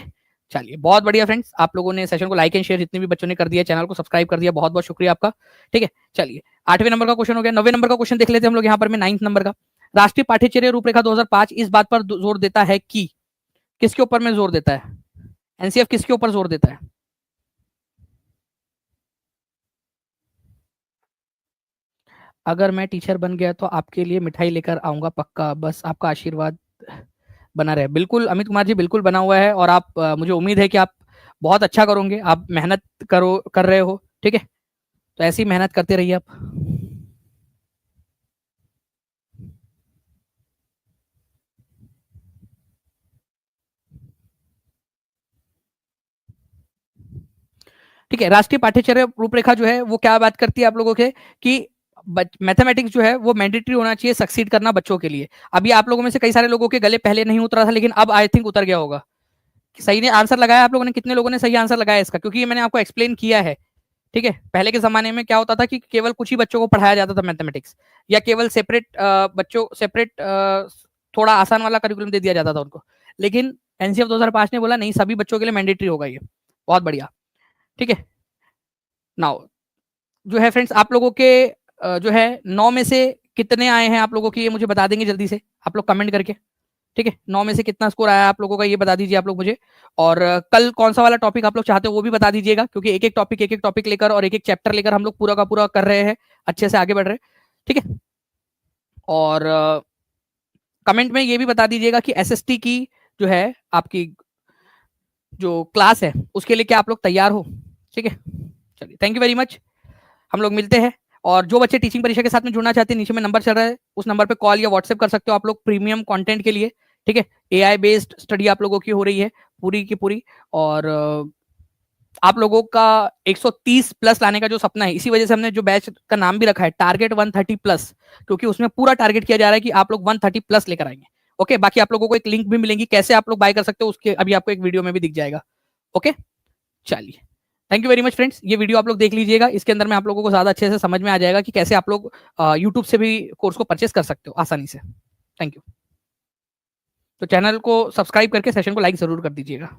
चलिए बहुत बढ़िया फ्रेंड्स, आप लोगों ने सेशन को लाइक एंड शेयर जितने भी बच्चों ने कर दिया, चैनल को सब्सक्राइब कर दिया, बहुत बहुत शुक्रिया आपका। ठीक है, चलिए 8वें नंबर का क्वेश्चन हो गया। 9वें नंबर का क्वेश्चन देख लेते हैं हम लोग यहाँ पर में। 9th नंबर का, राष्ट्रीय पाठ्यचर्या रूपरेखा 2005 इस बात पर जोर देता है कि, किसके ऊपर में जोर देता है? एनसीएफ किसके ऊपर जोर देता है? अगर मैं टीचर बन गया तो आपके लिए मिठाई लेकर आऊंगा पक्का, बस आपका आशीर्वाद बना रहे। बिल्कुल अमित कुमार जी, बिल्कुल बना हुआ है, और आप मुझे उम्मीद है कि आप बहुत अच्छा करोगे, आप मेहनत कर रहे हो। ठीक है, तो ऐसी मेहनत करते रहिए आप। ठीक है, राष्ट्रीय पाठ्यचर्या रूपरेखा जो है वो क्या बात करती है आप लोगों के, कि मैथमेटिक्स जो है वो मैंडेटरी होना चाहिए सक्सीड करना बच्चों के लिए। अभी आप लोगों में से कई सारे लोगों के गले पहले नहीं उतरा था, लेकिन अब आई थिंक उतर गया होगा। सही ने आंसर लगाया आप लोगों ने? कितने लोगों ने सही आंसर लगाया इसका? क्योंकि ये मैंने आपको एक्सप्लेन किया है। ठीक है, पहले के जमाने में क्या होता था कि केवल कुछ ही बच्चों को पढ़ाया जाता था मैथमेटिक्स, या केवल सेपरेट थोड़ा आसान वाला करिकुलम दे दिया जाता था उनको। लेकिन एनसीएफ 2005 ने बोला नहीं, सभी बच्चों के लिए मैंडेटरी होगा ये। बहुत बढ़िया। ठीक है, नाउ जो है फ्रेंड्स, आप लोगों के जो है 9 में से कितने आए हैं आप लोगों की, ये मुझे बता देंगे जल्दी से आप लोग कमेंट करके। ठीक है, 9 में से कितना स्कोर आया आप लोगों का, ये बता दीजिए आप लोग मुझे। और कल कौन सा वाला टॉपिक आप लोग चाहते हो वो भी बता दीजिएगा, क्योंकि एक एक टॉपिक लेकर और एक एक चैप्टर लेकर हम लोग पूरा का पूरा कर रहे हैं, अच्छे से आगे बढ़ रहे हैं। ठीक है, और कमेंट में ये भी बता दीजिएगा कि एसएसटी की जो है आपकी जो क्लास है उसके लिए क्या आप लोग तैयार हो। ठीक है, चलिए थैंक यू वेरी मच, हम लोग मिलते हैं। और जो बच्चे टीचिंग परीक्षा के साथ में जुड़ना चाहते हैं, नीचे में नंबर चल रहा है, उस नंबर पे कॉल या व्हाट्सएप कर सकते हो आप लोग प्रीमियम कंटेंट के लिए। ठीक है, एआई बेस्ड स्टडी आप लोगों की हो रही है पूरी की पूरी, और आप लोगों का 130 प्लस लाने का जो सपना है, इसी वजह से हमने जो बैच का नाम भी रखा है टारगेट 130 प्लस, क्योंकि उसमें पूरा टारगेट किया जा रहा है कि आप लोग 130 प्लस लेकर आएंगे। ओके, बाकी आप लोगों को एक लिंक भी मिलेंगी, कैसे आप लोग बाय कर सकते हो उसके अभी आपको एक वीडियो में भी दिख जाएगा। ओके, चलिए thank you very much friends, ये वीडियो आप लोग देख लीजिएगा, इसके अंदर में आप लोगों को ज्यादा अच्छे से समझ में आ जाएगा कि कैसे आप लोग यूट्यूब से भी कोर्स को परचेस कर सकते हो आसानी से। Thank you. तो चैनल को सब्सक्राइब करके सेशन को लाइक जरूर कर दीजिएगा।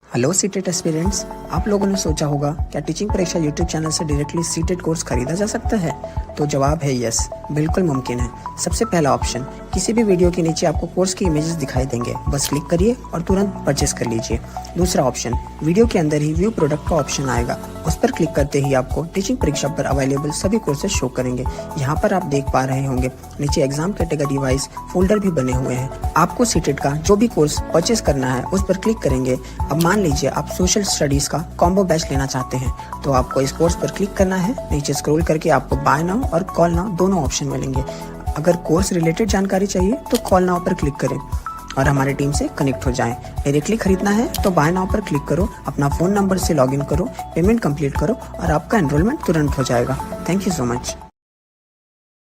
हेलो सीटेट एस्पिरेंट्स, आप लोगों ने सोचा होगा क्या टीचिंग परीक्षा यूट्यूब चैनल से डायरेक्टली सीटेट कोर्स खरीदा जा सकता है? तो जवाब है यस, बिल्कुल मुमकिन है। सबसे पहला ऑप्शन, किसी भी वीडियो के नीचे आपको कोर्स की इमेजेस दिखाई देंगे, बस क्लिक करिए और तुरंत परचेस कर लीजिए। दूसरा ऑप्शन, वीडियो के अंदर ही व्यू प्रोडक्ट का ऑप्शन आएगा, उस पर क्लिक करते ही आपको टीचिंग परीक्षा पर अवेलेबल सभी कोर्सेज शो करेंगे। यहाँ पर आप देख पा रहे होंगे नीचे एग्जाम कैटेगरी वाइज फोल्डर भी बने हुए हैं। आपको सीटेट का जो भी कोर्स परचेस करना है उस पर क्लिक करेंगे। अब मान लीजिए आप सोशल स्टडीज का कॉम्बो बैच लेना चाहते हैं, तो आपको इस कोर्स पर क्लिक करना है। नीचे स्क्रॉल करके आपको बाय नाउ और कॉल नाउ दोनों ऑप्शन मिलेंगे। अगर कोर्स रिलेटेड जानकारी चाहिए तो कॉल नाउ पर क्लिक करें और हमारी टीम से कनेक्ट हो जाएं। डायरेक्टली खरीदना है तो बाय नाउ पर क्लिक करो, अपना फोन नंबर से लॉगिन करो, पेमेंट कंप्लीट करो और आपका एनरोलमेंट तुरंत हो जाएगा। Thank you so much.